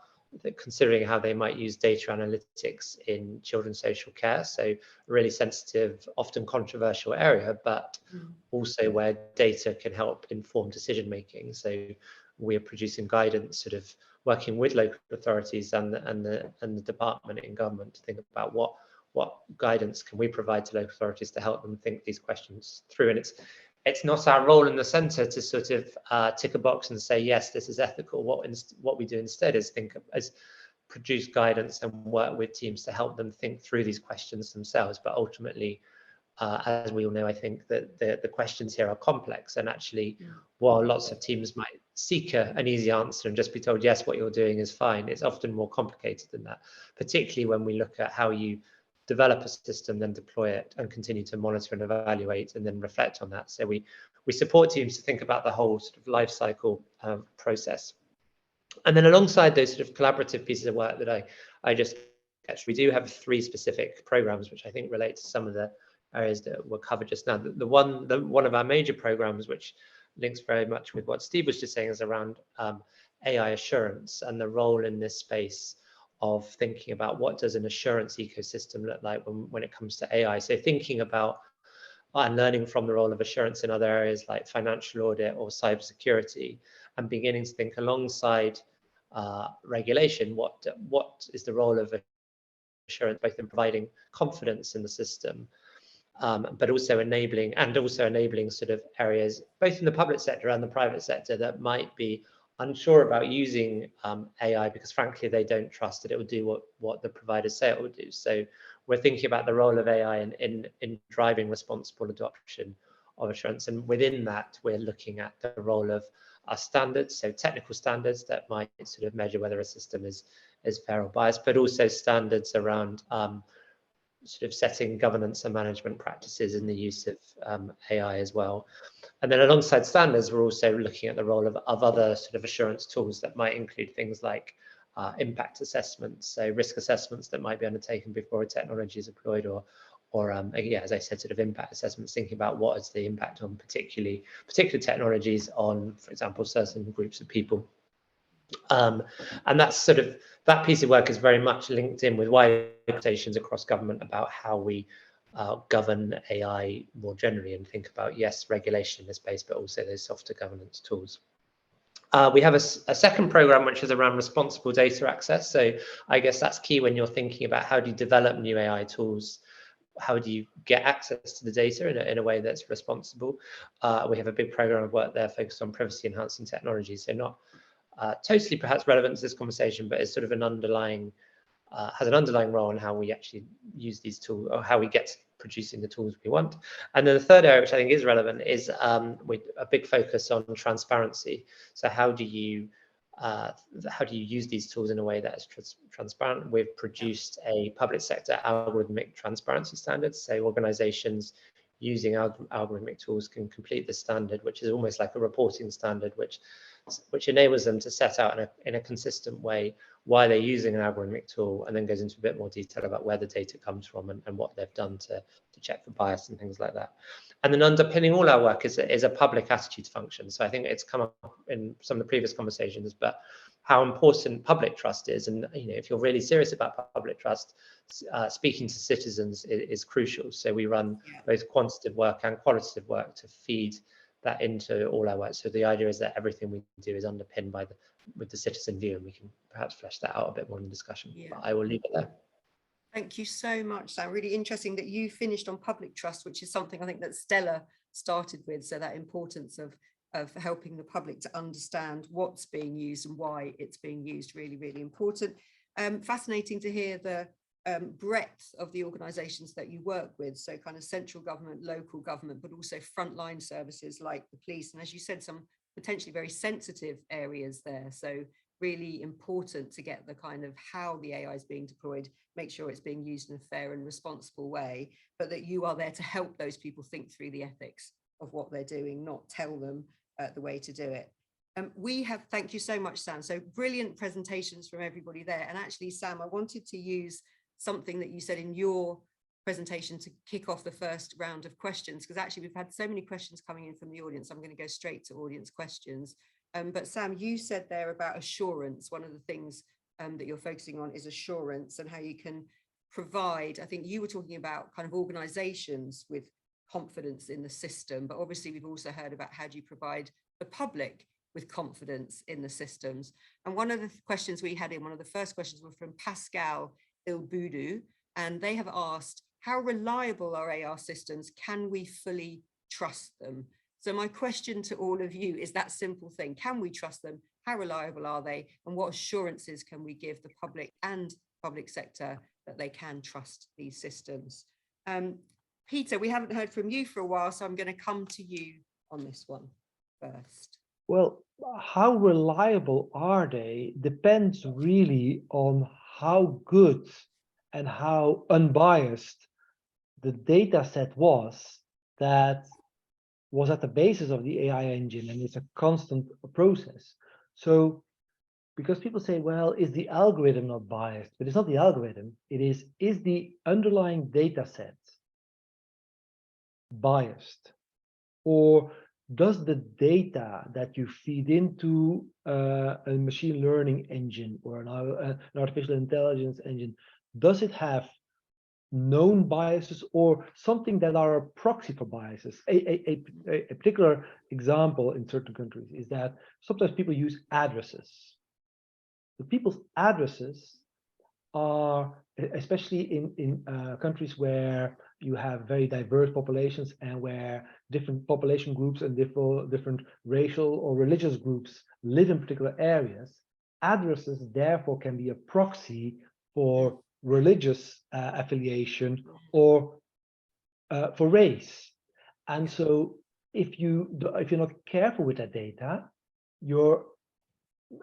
considering how they might use data analytics in children's social care. So a really sensitive, often controversial area, but also where data can help inform decision making. So we are producing guidance, sort of working with local authorities and the department in government to think about what guidance can we provide to local authorities to help them think these questions through. And it's not our role in the centre to sort of tick a box and say, yes, this is ethical. What we do instead is produce guidance and work with teams to help them think through these questions themselves. But ultimately, as we all know, I think that the questions here are complex. And actually, while lots of teams might seek an easy answer and just be told, yes, what you're doing is fine, it's often more complicated than that, particularly when we look at how you develop a system, then deploy it and continue to monitor and evaluate and then reflect on that. So we support teams to think about the whole sort of life cycle process. And then alongside those sort of collaborative pieces of work that I just actually, we do have 3 specific programs which I think relate to some of the areas that were covered just now. One of our major programs, which links very much with what Steve was just saying, is around AI assurance and the role in this space of thinking about what does an assurance ecosystem look like when it comes to AI. So thinking about and learning from the role of assurance in other areas like financial audit or cybersecurity, and beginning to think alongside regulation, what is the role of assurance, both in providing confidence in the system, but also enabling sort of areas, both in the public sector and the private sector, that might be unsure about using AI because frankly they don't trust that it will do what the providers say it will do. So we're thinking about the role of AI in driving responsible adoption of assurance, and within that we're looking at the role of our standards, so technical standards that might sort of measure whether a system is fair or biased, but also standards around sort of setting governance and management practices in the use of AI as well. And then alongside standards, we're also looking at the role of other sort of assurance tools that might include things like impact assessments, so risk assessments that might be undertaken before a technology is deployed, or yeah, as I said, sort of impact assessments, thinking about what is the impact on particular technologies on, for example, certain groups of people. And that's sort of, that piece of work is very much linked in with wider conversations across government about how we govern AI more generally, and think about, yes, regulation in this space, but also those softer governance tools. We have a second program which is around responsible data access. So I guess that's key when you're thinking about how do you develop new AI tools, how do you get access to the data in a way that's responsible. We have a big program of work there focused on privacy enhancing technology, so not totally perhaps relevant to this conversation, but it's sort of an underlying, has an underlying role in how we actually use these tools, or how we get producing the tools we want. And then the third area, which I think is relevant, is with a big focus on transparency. So how do you use these tools in a way that is transparent? We've produced a public sector algorithmic transparency standard, so organizations using algorithmic tools can complete the standard, which is almost like a reporting standard, which enables them to set out in a consistent way why they're using an algorithmic tool, and then goes into a bit more detail about where the data comes from and what they've done to check for bias and things like that. And then underpinning all our work is a public attitudes function. So I think it's come up in some of the previous conversations, but how important public trust is. And if you're really serious about public trust, speaking to citizens is crucial. So we run both quantitative work and qualitative work to feed that into all our work. So the idea is that everything we do is underpinned with the citizen view, and we can perhaps flesh that out a bit more in the discussion. But I will leave it there. Thank you so much, Sam. Really interesting that you finished on public trust, which is something I think that Stella started with. So that importance of of helping the public to understand what's being used and why it's being used. Really, really important. Fascinating to hear the breadth of the organizations that you work with, so kind of central government, local government, but also frontline services like the police, and as you said, some potentially very sensitive areas there. So really important to get the kind of how the AI is being deployed, make sure it's being used in a fair and responsible way, but that you are there to help those people think through the ethics of what they're doing, not tell them the way to do it. Thank you so much, Sam. So brilliant presentations from everybody there. And actually, Sam, I wanted to use something that you said in your presentation to kick off the first round of questions, because actually we've had so many questions coming in from the audience. I'm going to go straight to audience questions. But Sam, you said there about assurance. One of the things that you're focusing on is assurance and how you can provide, I think you were talking about kind of organizations with confidence in the system, but obviously we've also heard about how do you provide the public with confidence in the systems. And one of the questions we had in, one of the first questions were from Pascal Ilbudu, and they have asked, how reliable are AR systems? Can we fully trust them? So my question to all of you is that simple thing. Can we trust them? How reliable are they? And what assurances can we give the public and public sector that they can trust these systems? Peter, we haven't heard from you for a while, so I'm going to come to you on this one first. Well, how reliable are they depends really on how good and how unbiased the data set was that was at the basis of the AI engine, and it's a constant process. So, because people say, well, is the algorithm not biased? But it's not the algorithm, it is the underlying data set biased? Or does the data that you feed into a machine learning engine or an artificial intelligence engine, does it have known biases or something that are a proxy for biases? A particular example in certain countries is that sometimes people use addresses. The people's addresses are, especially in countries where you have very diverse populations and where different population groups and different racial or religious groups live in particular areas, addresses therefore can be a proxy for religious affiliation or for race. And so if you're not careful with that data, your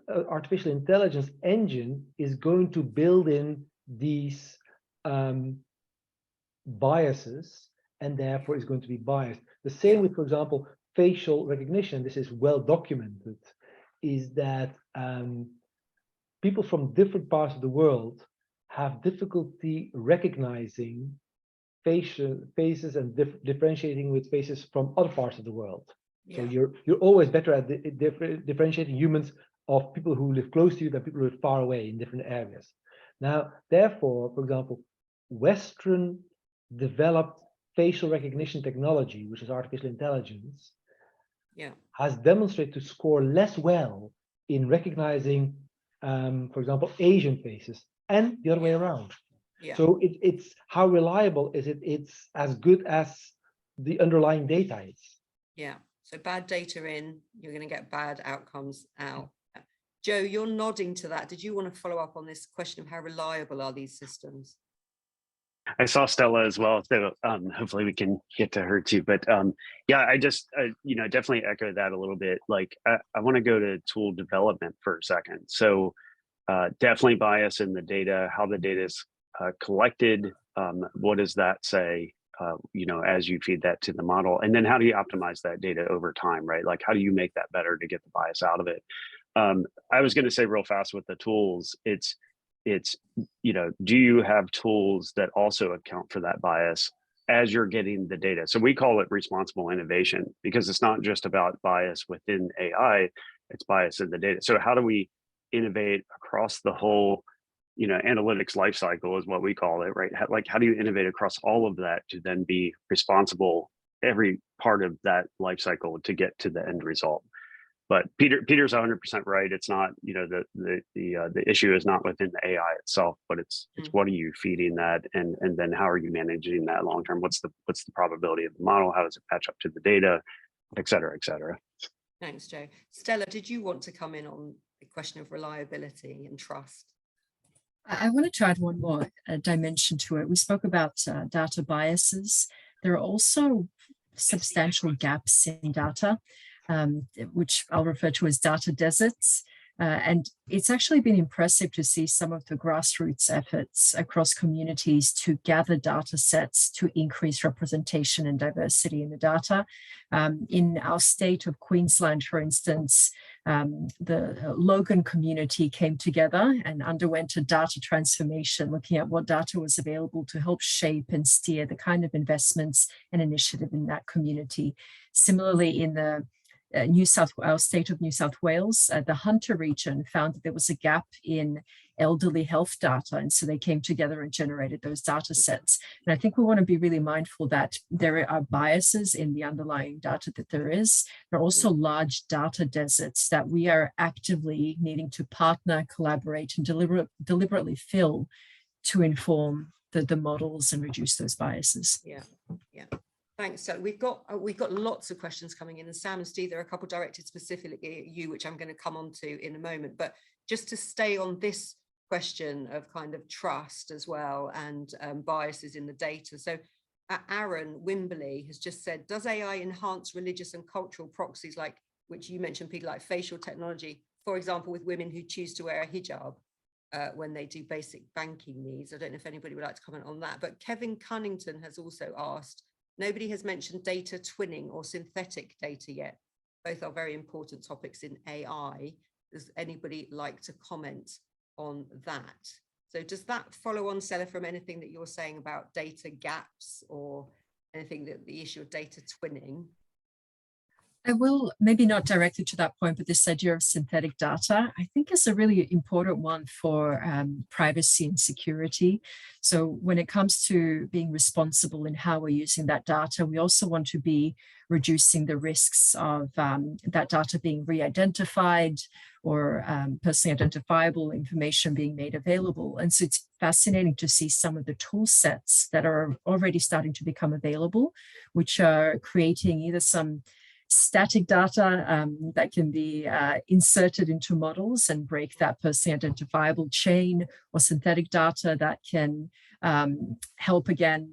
artificial intelligence engine is going to build in these biases, and therefore is going to be biased. The same with, for example, facial recognition. This is well documented, is that people from different parts of the world have difficulty recognizing faces and differentiating with faces from other parts of the world. So you're always better at differentiating humans of people who live close to you than people who live far away in different areas. Now, therefore, for example, Western developed facial recognition technology, which is artificial intelligence, has demonstrated to score less well in recognizing, for example, Asian faces, and the other way around. So it's how reliable is it? It's as good as the underlying data is. So bad data in, you're going to get bad outcomes out. Joe, you're nodding to that. Did you want to follow up on this question of how reliable are these systems? I saw Stella as well, so hopefully we can get to her too. But yeah, I just definitely echo that a little bit. Like I want to go to tool development for a second. So definitely bias in the data, how the data is collected. What does that say? As you feed that to the model, and then how do you optimize that data over time, right? Like how do you make that better to get the bias out of it? I was going to say real fast with the tools, it's do you have tools that also account for that bias as you're getting the data? So we call it responsible innovation, because it's not just about bias within AI, it's bias in the data. So how do we innovate across the whole analytics lifecycle is what we call it, right? Like how do you innovate across all of that to then be responsible every part of that lifecycle to get to the end result? But Peter's 100% right. It's not, the issue is not within the AI itself, but it's what are you feeding that, and then how are you managing that long term? What's the probability of the model? How does it match up to the data, et cetera, et cetera? Thanks, Joe. Stella, did you want to come in on the question of reliability and trust? I wanted to add one more dimension to it. We spoke about data biases. There are also substantial gaps in data, which I'll refer to as data deserts. And it's actually been impressive to see some of the grassroots efforts across communities to gather data sets to increase representation and diversity in the data. In our state of Queensland, for instance, the Logan community came together and underwent a data transformation, looking at what data was available to help shape and steer the kind of investments and initiative in that community. Similarly, in the our state of New South Wales, the Hunter region found that there was a gap in elderly health data, and so they came together and generated those data sets. And I think we want to be really mindful that there are biases in the underlying data that there is. There are also large data deserts that we are actively needing to partner, collaborate, and deliberately fill to inform the models and reduce those biases. Yeah. Thanks. So we've got lots of questions coming in, and Sam and Steve, there are a couple directed specifically at you, which I'm going to come on to in a moment. But just to stay on this question of kind of trust as well and biases in the data. So Aaron Wimberley has just said, does AI enhance religious and cultural proxies, like which you mentioned, Peter, like facial technology, for example, with women who choose to wear a hijab when they do basic banking needs? I don't know if anybody would like to comment on that. But Kevin Cunnington has also asked, nobody has mentioned data twinning or synthetic data yet. Both are very important topics in AI. Does anybody like to comment on that? So does that follow on, Stella, from anything that you're saying about data gaps or anything that the issue of data twinning? I will, maybe not directly to that point, but this idea of synthetic data, I think is a really important one for privacy and security. So when it comes to being responsible in how we're using that data, we also want to be reducing the risks of that data being re-identified or personally identifiable information being made available. And so it's fascinating to see some of the tool sets that are already starting to become available, which are creating either some static data that can be inserted into models and break that personally identifiable chain, or synthetic data that can help again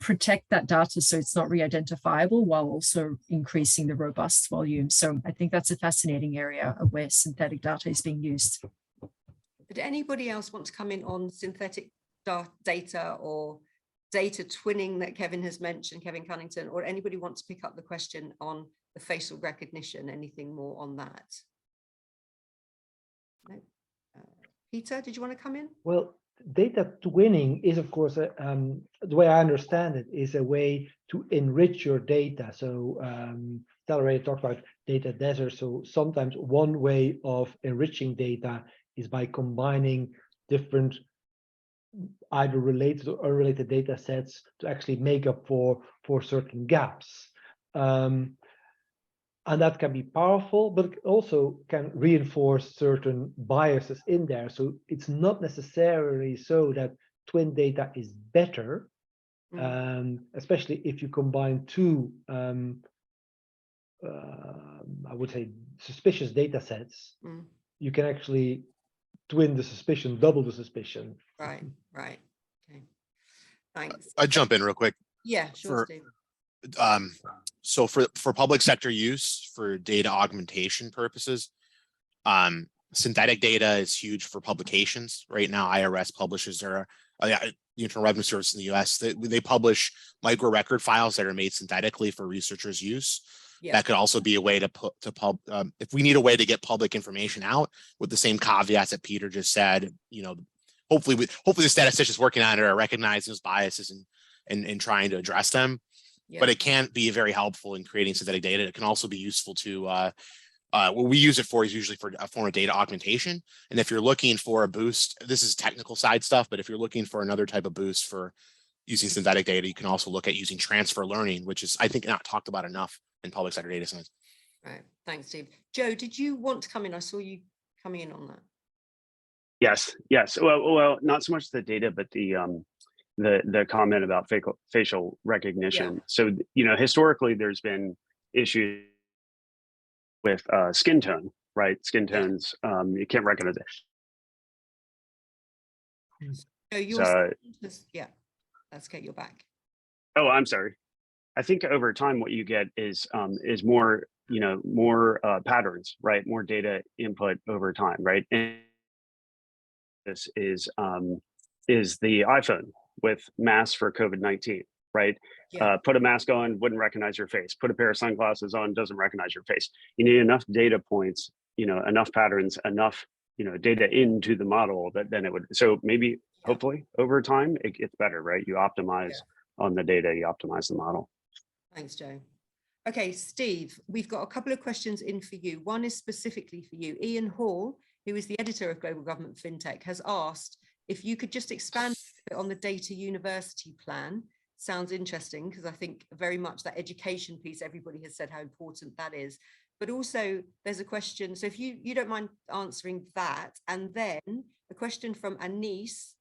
protect that data so it's not re-identifiable while also increasing the robust volume. So I think that's a fascinating area of where synthetic data is being used. Did anybody else want to come in on synthetic data or data twinning that Kevin has mentioned, Kevin Cunnington, or anybody want to pick up the question on the facial recognition? Anything more on that? No. Peter, did you want to come in? Well, data twinning is, of course, the way I understand it, is a way to enrich your data. So Stella already talked about data deserts. So sometimes one way of enriching data is by combining different either related or unrelated data sets to actually make up for certain gaps. And that can be powerful, but it also can reinforce certain biases in there. So it's not necessarily so that twin data is better, especially if you combine two, I would say, suspicious data sets. You can actually twin the suspicion, double the suspicion. Right. Okay. Thanks. I'd jump in real quick. Yeah, sure, Steve. So for public sector use, for data augmentation purposes, synthetic data is huge for publications. Right now, IRS publishes their the Internal Revenue Service in the US. They publish micro record files that are made synthetically for researchers' use. Yeah. That could also be a way to if we need a way to get public information out with the same caveats that Peter just said, hopefully the statisticians working on it are recognizing those biases and trying to address them. Yeah. But it can be very helpful in creating synthetic data. It can also be useful to what we use it for is usually for a form of data augmentation. And if you're looking for a boost, this is technical side stuff, but if you're looking for another type of boost for using synthetic data, you can also look at using transfer learning, which is, I think, not talked about enough in public sector data science. Right. Thanks, Steve. Joe, did you want to come in? I saw you coming in on that. Yes. Well, not so much the data, but the comment about facial recognition. Yeah. So, historically, there's been issues skin tone, right? Skin tones, you can't recognize it. So you're yeah, let's get your back. Oh, I'm sorry. I think over time, what you get is more, more patterns, right? More data input over time, right? And this is the iPhone with masks for COVID-19, right? Yeah. Put a mask on, wouldn't recognize your face. Put a pair of sunglasses on, doesn't recognize your face. You need enough data points, enough patterns, enough, data into the model that then it would. So maybe, hopefully, over time, it gets better, right? You optimize on the data, you optimize the model. Thanks, Joe. Okay, Steve, we've got a couple of questions in for you. One is specifically for you. Ian Hall, who is the editor of Global Government FinTech, has asked if you could just expand on the data university plan. Sounds interesting, because I think very much that education piece, everybody has said how important that is. But also there's a question, so if you don't mind answering that, and then a question from Anis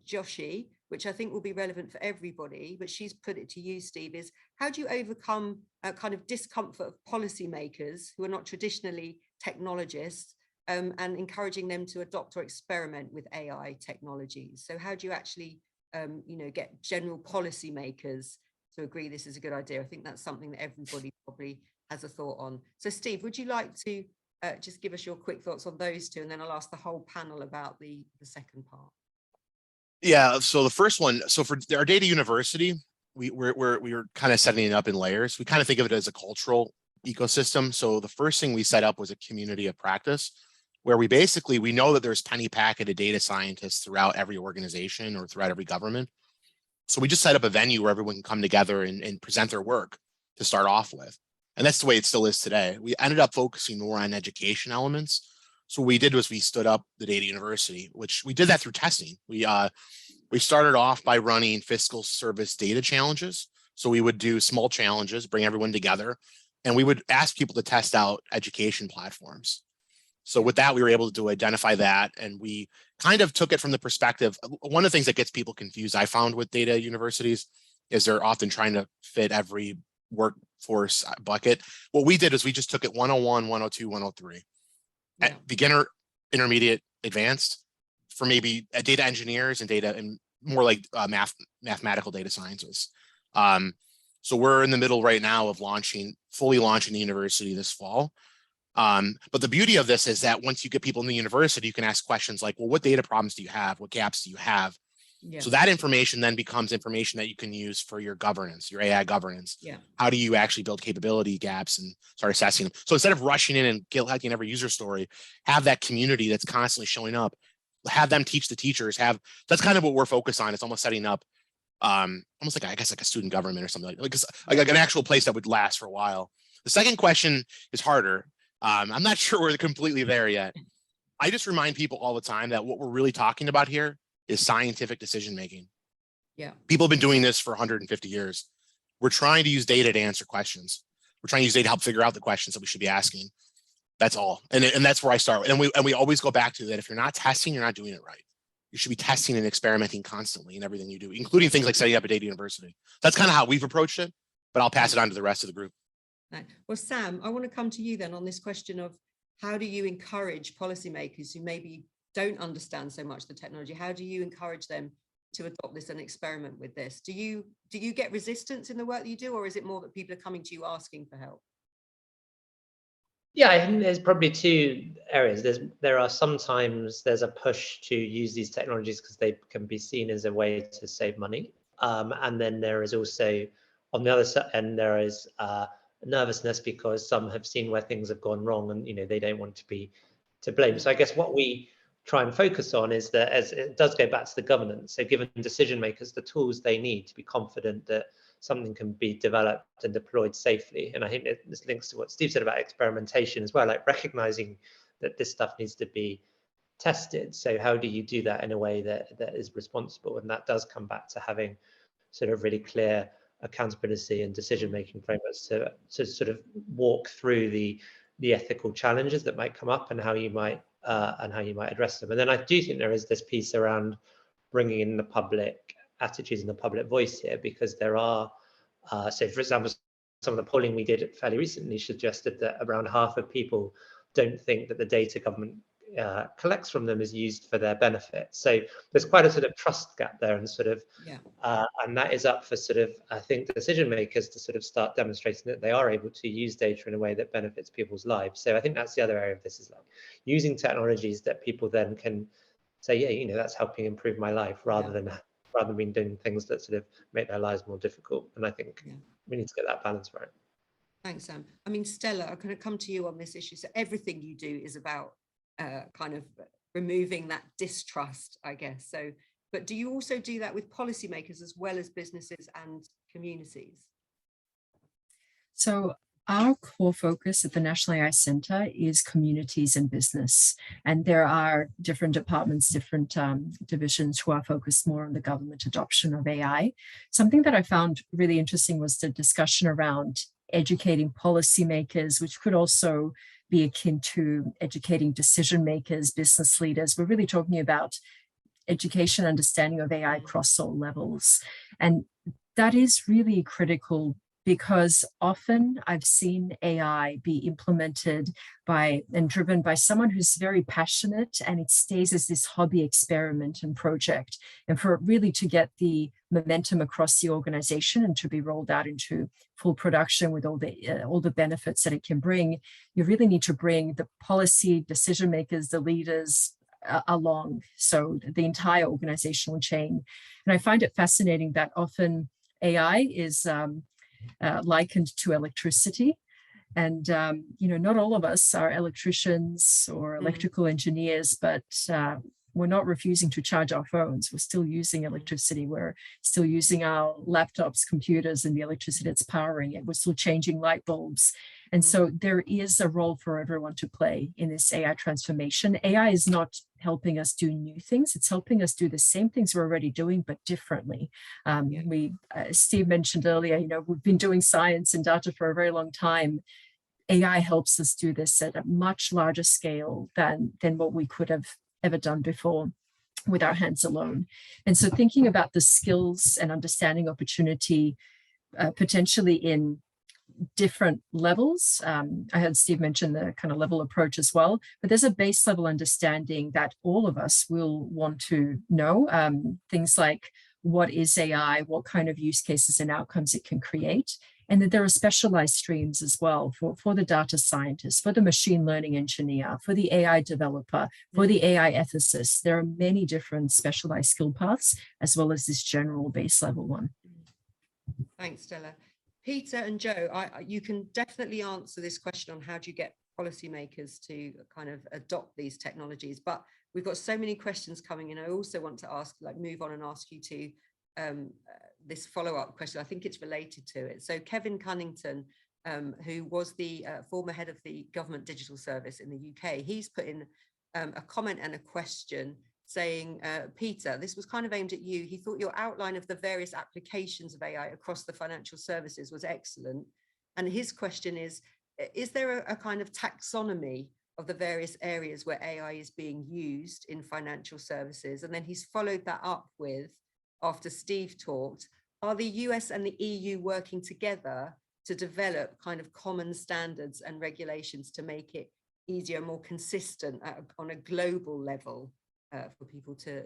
Joshi, which I think will be relevant for everybody, but she's put it to you, Steve, is how do you overcome a kind of discomfort of policymakers who are not traditionally technologists and encouraging them to adopt or experiment with AI technologies? So how do you actually, get general policymakers to agree this is a good idea? I think that's something that everybody probably has a thought on. So Steve, would you like to just give us your quick thoughts on those two, and then I'll ask the whole panel about the second part. Yeah, so the first one, so for our data university, we're kind of setting it up in layers. We kind of think of it as a cultural ecosystem. So the first thing we set up was a community of practice, where we know that there's penny packeted data scientists throughout every organization or throughout every government. So we just set up a venue where everyone can come together and present their work to start off with. And that's the way it still is today. We ended up focusing more on education elements. So what we did was we stood up the data university, which we did that through testing. We started off by running fiscal service data challenges. So we would do small challenges, bring everyone together, and we would ask people to test out education platforms. So with that, we were able to identify that, and we kind of took it from the perspective. One of the things that gets people confused, I found, with data universities is they're often trying to fit every workforce bucket. What we did is we just took it 101, 102, 103. At beginner, intermediate, advanced, for maybe data engineers and data and more like mathematical data scientists. So we're in the middle right now of fully launching the university this fall. But the beauty of this is that once you get people in the university, you can ask questions like, well, what data problems do you have? What gaps do you have? Yeah. So that information then becomes information that you can use for your governance, your AI governance. Yeah. How do you actually build capability gaps and start assessing them? So instead of rushing in and collecting every user story, have that community that's constantly showing up, have them teach the teachers, that's kind of what we're focused on. It's almost setting up almost like, I guess, like a student government or something like an actual place that would last for a while. The second question is harder. I'm not sure we're completely there yet. I just remind people all the time that what we're really talking about here is scientific decision making. Yeah. People have been doing this for 150 years. We're trying to use data to answer questions. We're trying to use data to help figure out the questions that we should be asking. That's all. And that's where I start. And we always go back to that. If you're not testing, you're not doing it right. You should be testing and experimenting constantly in everything you do, including things like setting up a data university. That's kind of how we've approached it, but I'll pass it on to the rest of the group. Well, Sam, I want to come to you then on this question of how do you encourage policymakers who maybe don't understand so much the technology? How do you encourage them to adopt this and experiment with this? Do you get resistance in the work that you do, or is it more that people are coming to you asking for help? Yeah, I think there's probably two areas. There's a push to use these technologies because they can be seen as a way to save money. And then there is also, on the other side, and there is nervousness because some have seen where things have gone wrong and they don't want to be to blame. So I guess what we try and focus on is that, as it does go back to the governance, so giving decision makers the tools they need to be confident that something can be developed and deployed safely. And I think this links to what Steve said about experimentation as well, like recognizing that this stuff needs to be tested. So how do you do that in a way that is responsible? And that does come back to having sort of really clear accountability and decision-making frameworks to sort of walk through the ethical challenges that might come up and how you might address them. And then I do think there is this piece around bringing in the public attitudes and the public voice here, because there are, so for example, some of the polling we did fairly recently suggested that around half of people don't think that the data government collects from them is used for their benefit. So there's quite a sort of trust gap there, and sort of, and that is up for sort of, I think, decision makers to sort of start demonstrating that they are able to use data in a way that benefits people's lives. So I think that's the other area of this, is like using technologies that people then can say, yeah, you know, that's helping improve my life, rather than doing things that sort of make their lives more difficult. And I think we need to get that balance right. Thanks, Sam. I mean, Stella, I'm going to come to you on this issue. So everything you do is about kind of removing that distrust, I guess. So, but do you also do that with policymakers as well as businesses and communities? So our core focus at the National AI Center is communities and business. And there are different departments, different divisions who are focused more on the government adoption of AI. Something that I found really interesting was the discussion around educating policymakers, which could also be akin to educating decision makers, business leaders. We're really talking about education, understanding of AI across all levels. And that is really critical, because often I've seen AI be implemented by and driven by someone who's very passionate, and it stays as this hobby experiment and project. And for it really to get the momentum across the organization and to be rolled out into full production with all the benefits that it can bring, you really need to bring the policy decision makers, the leaders along. So the entire organizational chain. And I find it fascinating that often AI is likened to electricity. And, you know, not all of us are electricians or electrical engineers, but we're not refusing to charge our phones. We're still using electricity. We're still using our laptops, computers, and the electricity that's powering it. We're still changing light bulbs. And so there is a role for everyone to play in this AI transformation. AI is not helping us do new things. It's helping us do the same things we're already doing, but differently. Steve mentioned earlier, you know, we've been doing science and data for a very long time. AI helps us do this at a much larger scale than what we could have ever done before with our hands alone. And so thinking about the skills and understanding opportunity potentially in different levels. I heard Steve mention the kind of level approach as well, but there's a base level understanding that all of us will want to know. Things like, what is AI, what kind of use cases and outcomes it can create. And that there are specialized streams as well for the data scientist, for the machine learning engineer, for the AI developer, for the AI ethicist. There are many different specialized skill paths, as well as this general base level one. Thanks, Stella. Peter and Joe, you can definitely answer this question on how do you get policymakers to kind of adopt these technologies, but we've got so many questions coming in. I also want to ask, move on and ask you to this follow-up question. I think it's related to it. So Kevin Cunnington, who was the former head of the Government Digital Service in the UK, he's put in a comment and a question saying, Peter, this was kind of aimed at you. He thought your outline of the various applications of AI across the financial services was excellent. And his question is there a kind of taxonomy of the various areas where AI is being used in financial services? And then he's followed that up with, after Steve talked, are the US and the EU working together to develop kind of common standards and regulations to make it easier, more consistent on a global level for people to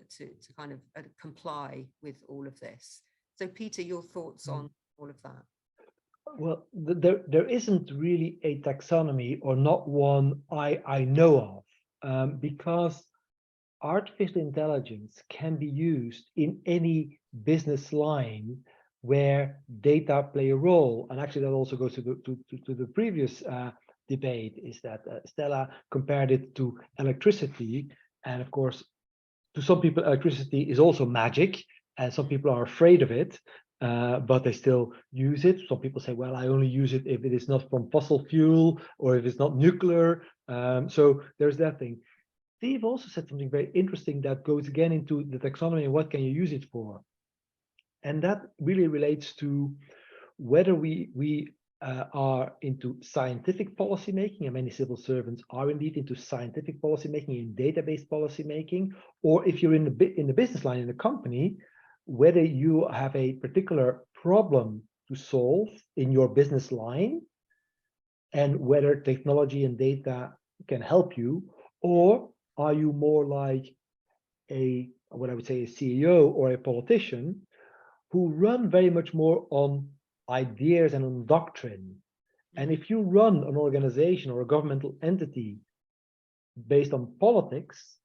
kind of comply with all of this? So Peter, your thoughts on all of that? Well, there isn't really a taxonomy, or not one I know of, because artificial intelligence can be used in any business line where data play a role. And actually that also goes to the previous debate, is that Stella compared it to electricity. And of course, to some people, electricity is also magic, and some people are afraid of it, but they still use it. Some people say, well, I only use it if it is not from fossil fuel or if it's not nuclear. So there's that thing. Steve also said something very interesting that goes again into the taxonomy and what can you use it for. And that really relates to whether we are into scientific policy making, and many civil servants are indeed into scientific policy making, in database policy making, or if you're in the business line in a company, whether you have a particular problem to solve in your business line, and whether technology and data can help you, or are you more like what I would say a CEO or a politician who run very much more on ideas and on doctrine? And if you run an organization or a governmental entity based on politics,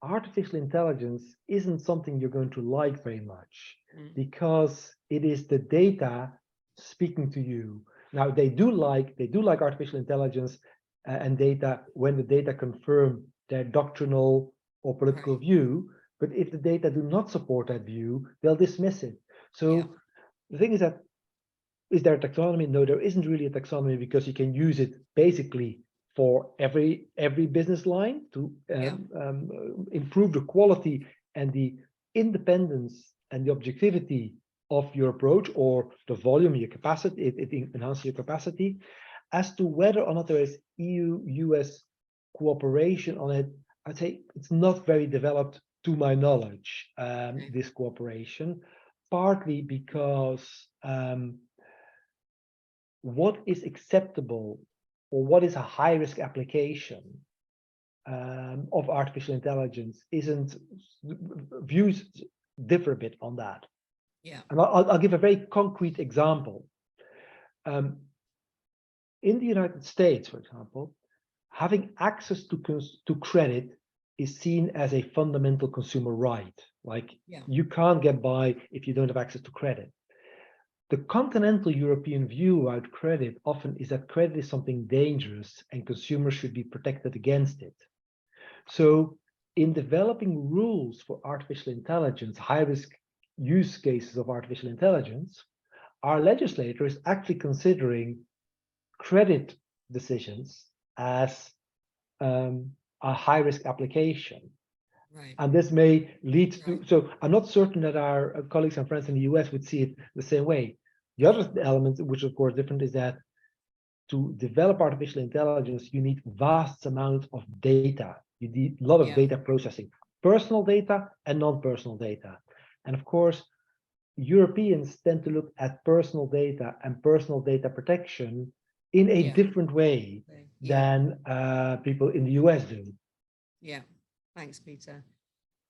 artificial intelligence isn't something you're going to like very much, because it is the data speaking to you. Now they do like artificial intelligence and data when the data confirm their doctrinal or political view, but if the data do not support that view, they'll dismiss it. So the thing is that, is there a taxonomy? No, there isn't really a taxonomy, because you can use it basically for every business line to improve the quality and the independence and the objectivity of your approach, or the volume, your capacity. It enhances your capacity. As to whether or not there is EU-US cooperation on it, I'd say it's not very developed to my knowledge, this cooperation, partly because what is acceptable, or what is a high-risk application of artificial intelligence views differ a bit on that. Yeah. And I'll give a very concrete example. In the United States, for example, having access to credit is seen as a fundamental consumer right. Like, you can't get by if you don't have access to credit. The continental European view about credit often is that credit is something dangerous and consumers should be protected against it. So in developing rules for artificial intelligence, high-risk use cases of artificial intelligence, our legislator is actually considering credit decisions as a high-risk application. Right. And this may lead to, so I'm not certain that our colleagues and friends in the US would see it the same way. The other element, which is of course different, is that to develop artificial intelligence, you need vast amounts of data. You need a lot of data processing, personal data and non-personal data. And of course, Europeans tend to look at personal data and personal data protection in a different way than people in the US do. Yeah, thanks, Peter.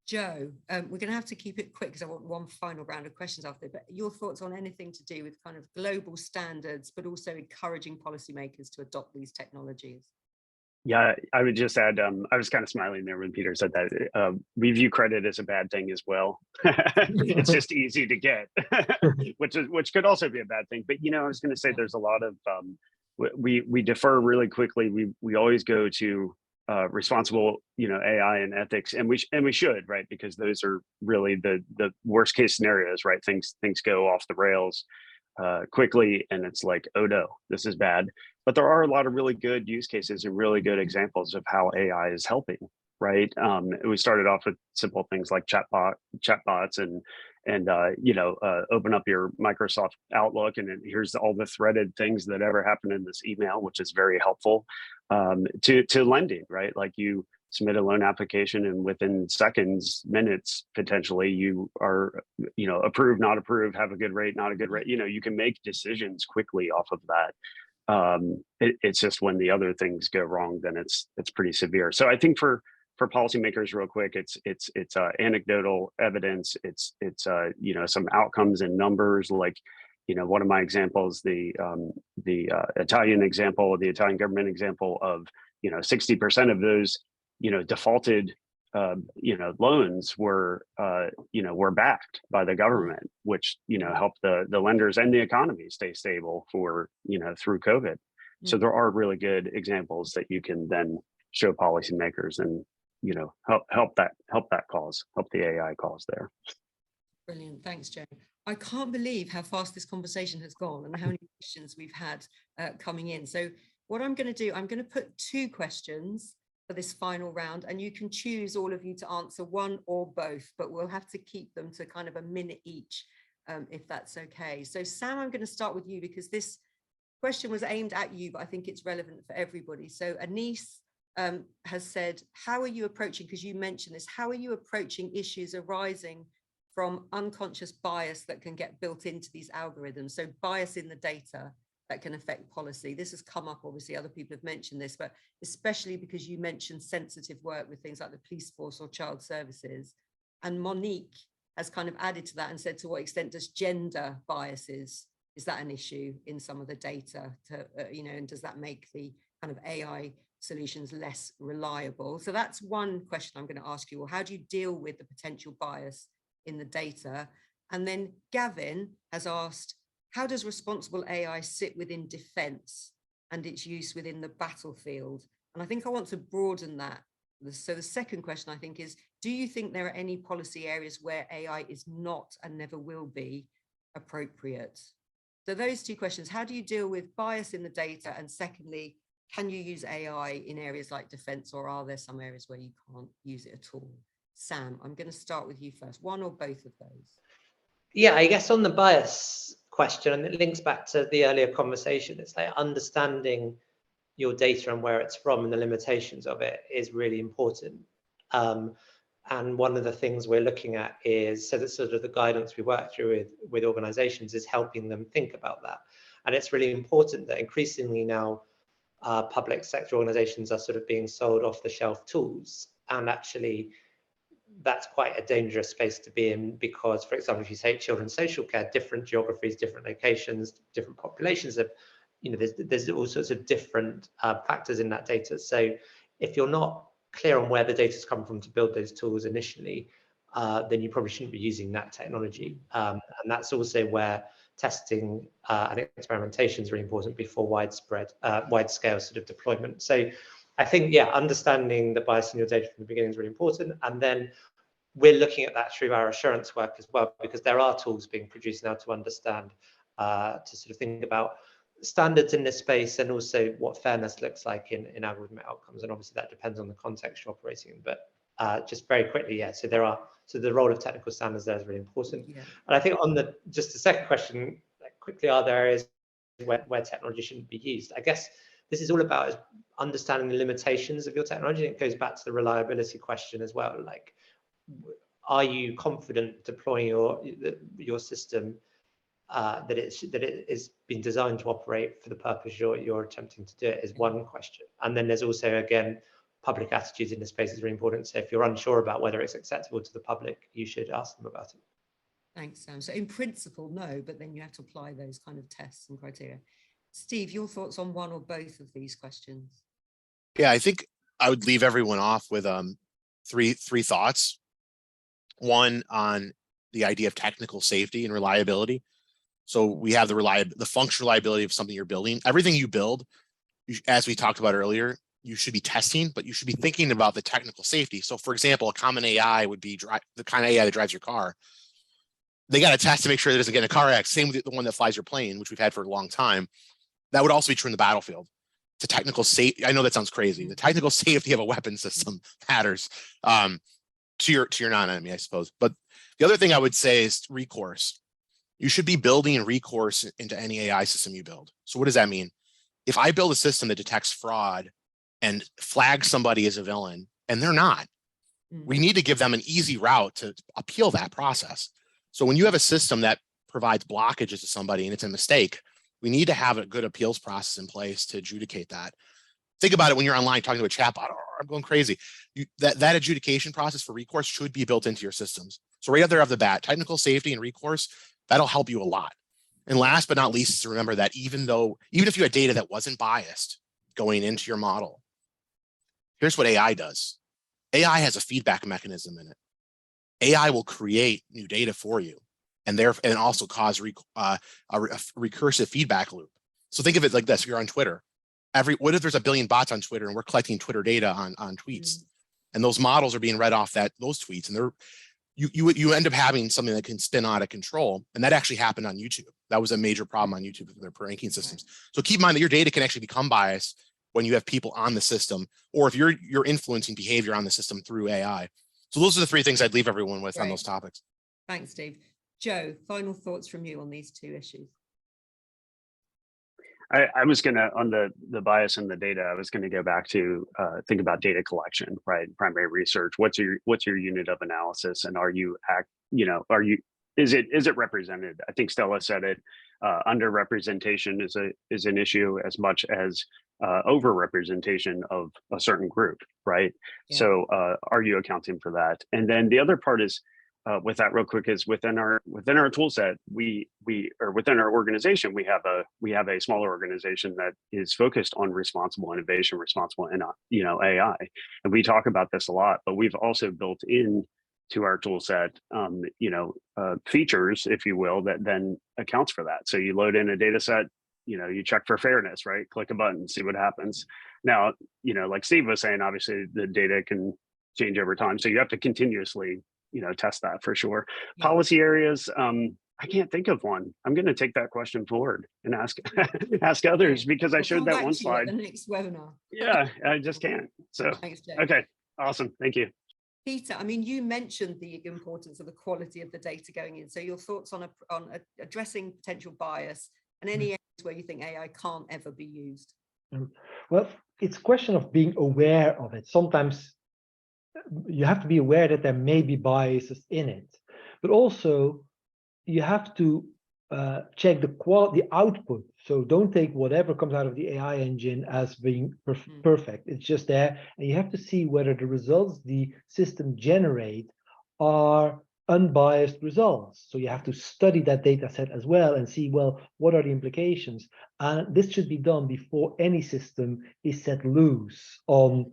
Joe, we're going to have to keep it quick because I want one final round of questions after, but your thoughts on anything to do with kind of global standards, but also encouraging policymakers to adopt these technologies? Yeah, I would just add, I was kind of smiling there when Peter said that. We view credit as a bad thing as well. It's just easy to get, which could also be a bad thing. But, you know, I was going to say there's a lot of, we defer really quickly. We always go to responsible, you know, AI and ethics, and we should, right? Because those are really the worst case scenarios, right? Things go off the rails quickly, and it's like, oh no, this is bad. But there are a lot of really good use cases and really good examples of how AI is helping, right? We started off with simple things like chatbots and you know, open up your Microsoft Outlook and then here's all the threaded things that ever happened in this email, which is very helpful, to lending, right? Like you submit a loan application and within seconds, minutes, potentially you are, you know, approved, not approved, have a good rate, not a good rate. You know, you can make decisions quickly off of that. It's just when the other things go wrong, then it's pretty severe. So I think for policymakers, real quick, it's anecdotal evidence. It's you know, some outcomes and numbers. Like, you know, one of my examples, the Italian example, the Italian government example of, you know, 60% of those, you know, defaulted you know, loans were you know, were backed by the government, which, you know, helped the lenders and the economy stay stable for, you know, through COVID. So there are really good examples that you can then show policymakers and, you know, help the AI cause there. Brilliant, thanks, Joe. I can't believe how fast this conversation has gone and how many questions we've had coming in. So what I'm going to do, I'm going to put 2 questions for this final round, and you can choose, all of you, to answer one or both, but we'll have to keep them to kind of a minute each, if that's okay. So Sam, I'm going to start with you because this question was aimed at you, but I think it's relevant for everybody. So Anise has said, how are you approaching, because you mentioned this, how are you approaching issues arising from unconscious bias that can get built into these algorithms. So bias in the data that can affect policy. This has come up, obviously, other people have mentioned this, but especially because you mentioned sensitive work with things like the police force or child services. And Monique has kind of added to that and said, to what extent does gender biases, is that an issue in some of the data to, and does that make the kind of AI solutions less reliable? So that's one question I'm going to ask you. Well, how do you deal with the potential bias in the data? And then Gavin has asked, how does responsible AI sit within defense and its use within the battlefield? And I think I want to broaden that. So the second question, I think, is, do you think there are any policy areas where AI is not and never will be appropriate? So those two questions, how do you deal with bias in the data? And secondly, can you use AI in areas like defense, or are there some areas where you can't use it at all? Sam, I'm going to start with you first, one or both of those. Yeah, I guess on the bias question, and it links back to the earlier conversation, it's like understanding your data and where it's from and the limitations of it is really important. And one of the things we're looking at is, so that's sort of the guidance we work through with organizations, is helping them think about that. And it's really important that increasingly now public sector organizations are sort of being sold off the shelf tools. And actually, that's quite a dangerous space to be in, because, for example, if you take children's social care, different geographies, different locations, different populations of, there's all sorts of different factors in that data. So if you're not clear on where the data's come from to build those tools initially, then you probably shouldn't be using that technology. And that's also where testing and experimentation is really important before wide-scale sort of deployment. So I think, yeah, understanding the bias in your data from the beginning is really important. And then we're looking at that through our assurance work as well, because there are tools being produced now to understand, to sort of think about standards in this space, and also what fairness looks like in algorithmic outcomes. And obviously that depends on the context you're operating in. But just very quickly, yeah, so the role of technical standards there is really important. Yeah. And I think on just the second question, like, quickly, are there areas where technology shouldn't be used? I guess this is all about understanding the limitations of your technology. And it goes back to the reliability question as well. Like, are you confident deploying your system that it is being designed to operate for the purpose you're attempting to do it, is one question. And then there's also, again, public attitudes in this space is really important. So if you're unsure about whether it's acceptable to the public, you should ask them about it. Thanks, Sam. So in principle, no, but then you have to apply those kind of tests and criteria. Steve, your thoughts on one or both of these questions? Yeah, I think I would leave everyone off with three thoughts. One, on the idea of technical safety and reliability. So we have the functional reliability of something you're building. Everything you build, as we talked about earlier, you should be testing, but you should be thinking about the technical safety. So for example, a common AI would be the kind of AI that drives your car. They got to test to make sure it doesn't get in a car accident. Same with the one that flies your plane, which we've had for a long time. That would also be true in the battlefield. The technical safety, I know that sounds crazy. The technical safety of a weapon system matters to your non-enemy, I suppose. But the other thing I would say is recourse. You should be building recourse into any AI system you build. So what does that mean? If I build a system that detects fraud and flags somebody as a villain, and they're not, we need to give them an easy route to appeal that process. So when you have a system that provides blockages to somebody and it's a mistake, we need to have a good appeals process in place to adjudicate that. Think about it when you're online talking to a chatbot, I'm going crazy. That adjudication process for recourse should be built into your systems. So right there off the bat, technical safety and recourse, that'll help you a lot. And last but not least is to remember that even if you had data that wasn't biased going into your model, here's what AI does. AI has a feedback mechanism in it. AI will create new data for you and also cause a recursive feedback loop. So think of it like this: you're on Twitter. What if there's a billion bots on Twitter and we're collecting Twitter data on tweets, and those models are being read off those tweets, and you end up having something that can spin out of control. And that actually happened on YouTube. That was a major problem on YouTube with their ranking systems. So keep in mind that your data can actually become biased when you have people on the system, or if you're influencing behavior on the system through AI. So those are the three things I'd leave everyone with on those topics. Thanks, Steve. Joe, final thoughts from you on these two issues. I was gonna, on the bias and the data, I was gonna go back to think about data collection, right? Primary research. What's your unit of analysis, and are you is it represented? I think Stella said it. Underrepresentation is an issue as much as overrepresentation of a certain group, right? Yeah. So are you accounting for that? And then the other part is, with that real quick, is within our tool set, we or within our organization, we have a smaller organization that is focused on responsible innovation, responsible AI, and we talk about this a lot. But we've also built in to our tool set features, if you will, that then accounts for that. So you load in a data set, you check for fairness, right? Click a button, see what happens. Now, like Steve was saying, obviously the data can change over time, so you have to continuously test that for sure. Yeah. Policy areas, I can't think of one. I'm going to take that question forward and ask others, because I showed that one slide. The next webinar. Yeah, I just can't. So Thanks, Jay. okay, awesome, thank you. Peter, I mean, you mentioned the importance of the quality of the data going in. So your thoughts on addressing potential bias and any areas where you think AI can't ever be used? Well, it's a question of being aware of it. Sometimes you have to be aware that there may be biases in it, but also you have to check the output. So don't take whatever comes out of the AI engine as being perfect. It's just there, and you have to see whether the results the system generate are unbiased results. So you have to study that data set as well and see, well, what are the implications? And this should be done before any system is set loose on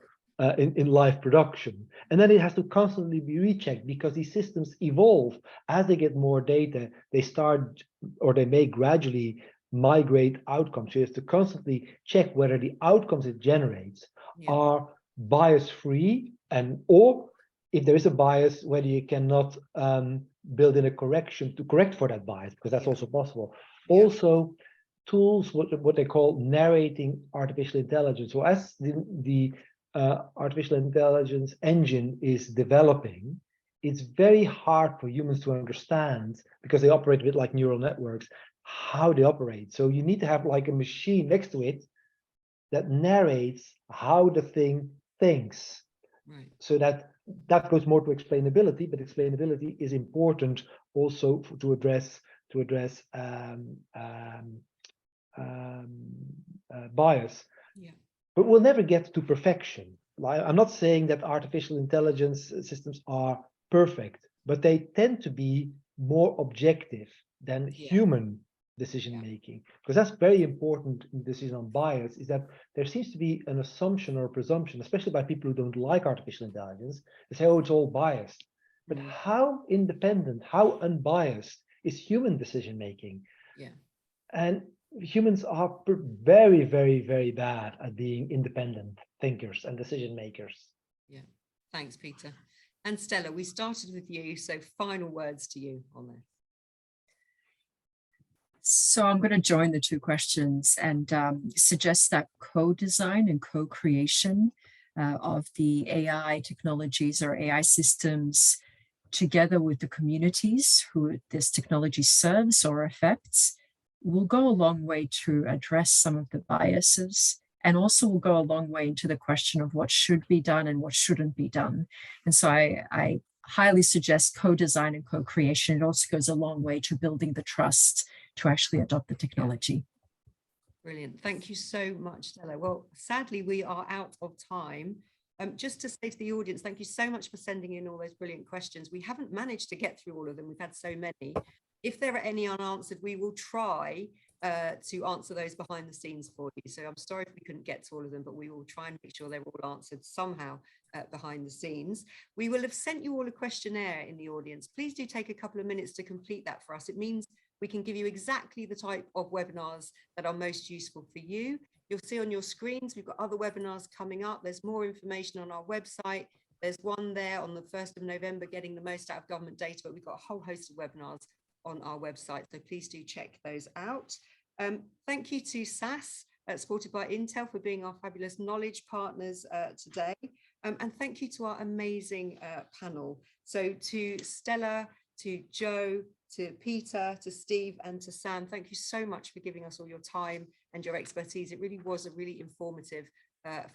in live production. And then it has to constantly be rechecked, because these systems evolve. As they get more data, they start, or they may gradually migrate outcomes. So you have to constantly check whether the outcomes it generates are bias-free, or if there is a bias, whether you cannot build in a correction to correct for that bias, because that's also possible. Also, tools, what they call narrating artificial intelligence. So as the artificial intelligence engine is developing, it's very hard for humans to understand, because they operate a bit like neural networks, how they operate. So you need to have like a machine next to it that narrates how the thing thinks. Right. So that goes more to explainability, but explainability is important also to address bias. Yeah. But we'll never get to perfection. I'm not saying that artificial intelligence systems are perfect, but they tend to be more objective than human decision making, because that's very important in decision on bias, is that there seems to be an assumption or a presumption, especially by people who don't like artificial intelligence. They say, oh, it's all biased. But how independent, how unbiased is human decision making? Yeah. And humans are very, very, very bad at being independent thinkers and decision makers. Yeah, thanks, Peter. And Stella, we started with you, so final words to you on this. So I'm going to join the two questions and suggest that co-design and co-creation of the AI technologies or AI systems, together with the communities who this technology serves or affects, will go a long way to address some of the biases, and also will go a long way into the question of what should be done and what shouldn't be done. And so I highly suggest co-design and co-creation. It also goes a long way to building the trust to actually adopt the technology. Brilliant. Thank you so much, Stella. Well, sadly, we are out of time. Just to say to the audience, thank you so much for sending in all those brilliant questions. We haven't managed to get through all of them. We've had so many. If there are any unanswered, we will try to answer those behind the scenes for you. So I'm sorry if we couldn't get to all of them, but we will try and make sure they're all answered somehow behind the scenes. We will have sent you all a questionnaire in the audience. Please do take a couple of minutes to complete that for us. It means we can give you exactly the type of webinars that are most useful for you. You'll see on your screens, we've got other webinars coming up. There's more information on our website. There's one there on the 1st of November, getting the most out of government data, but we've got a whole host of webinars on our website. So please do check those out. Thank you to SAS, supported by Intel, for being our fabulous knowledge partners today. And thank you to our amazing panel. So to Stella, to Joe, to Peter, to Steve, and to Sam. Thank you so much for giving us all your time and your expertise. It really was a really informative,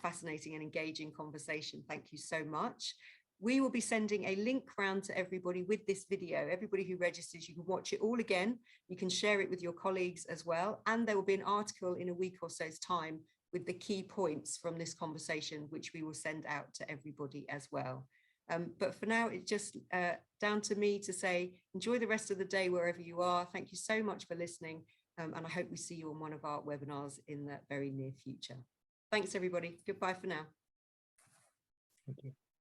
fascinating and engaging conversation. Thank you so much. We will be sending a link round to everybody with this video. Everybody who registers, you can watch it all again. You can share it with your colleagues as well. And there will be an article in a week or so's time with the key points from this conversation, which we will send out to everybody as well. But for now, it's just down to me to say, enjoy the rest of the day wherever you are. Thank you so much for listening. And I hope we see you on one of our webinars in the very near future. Thanks, everybody. Goodbye for now. Thank you.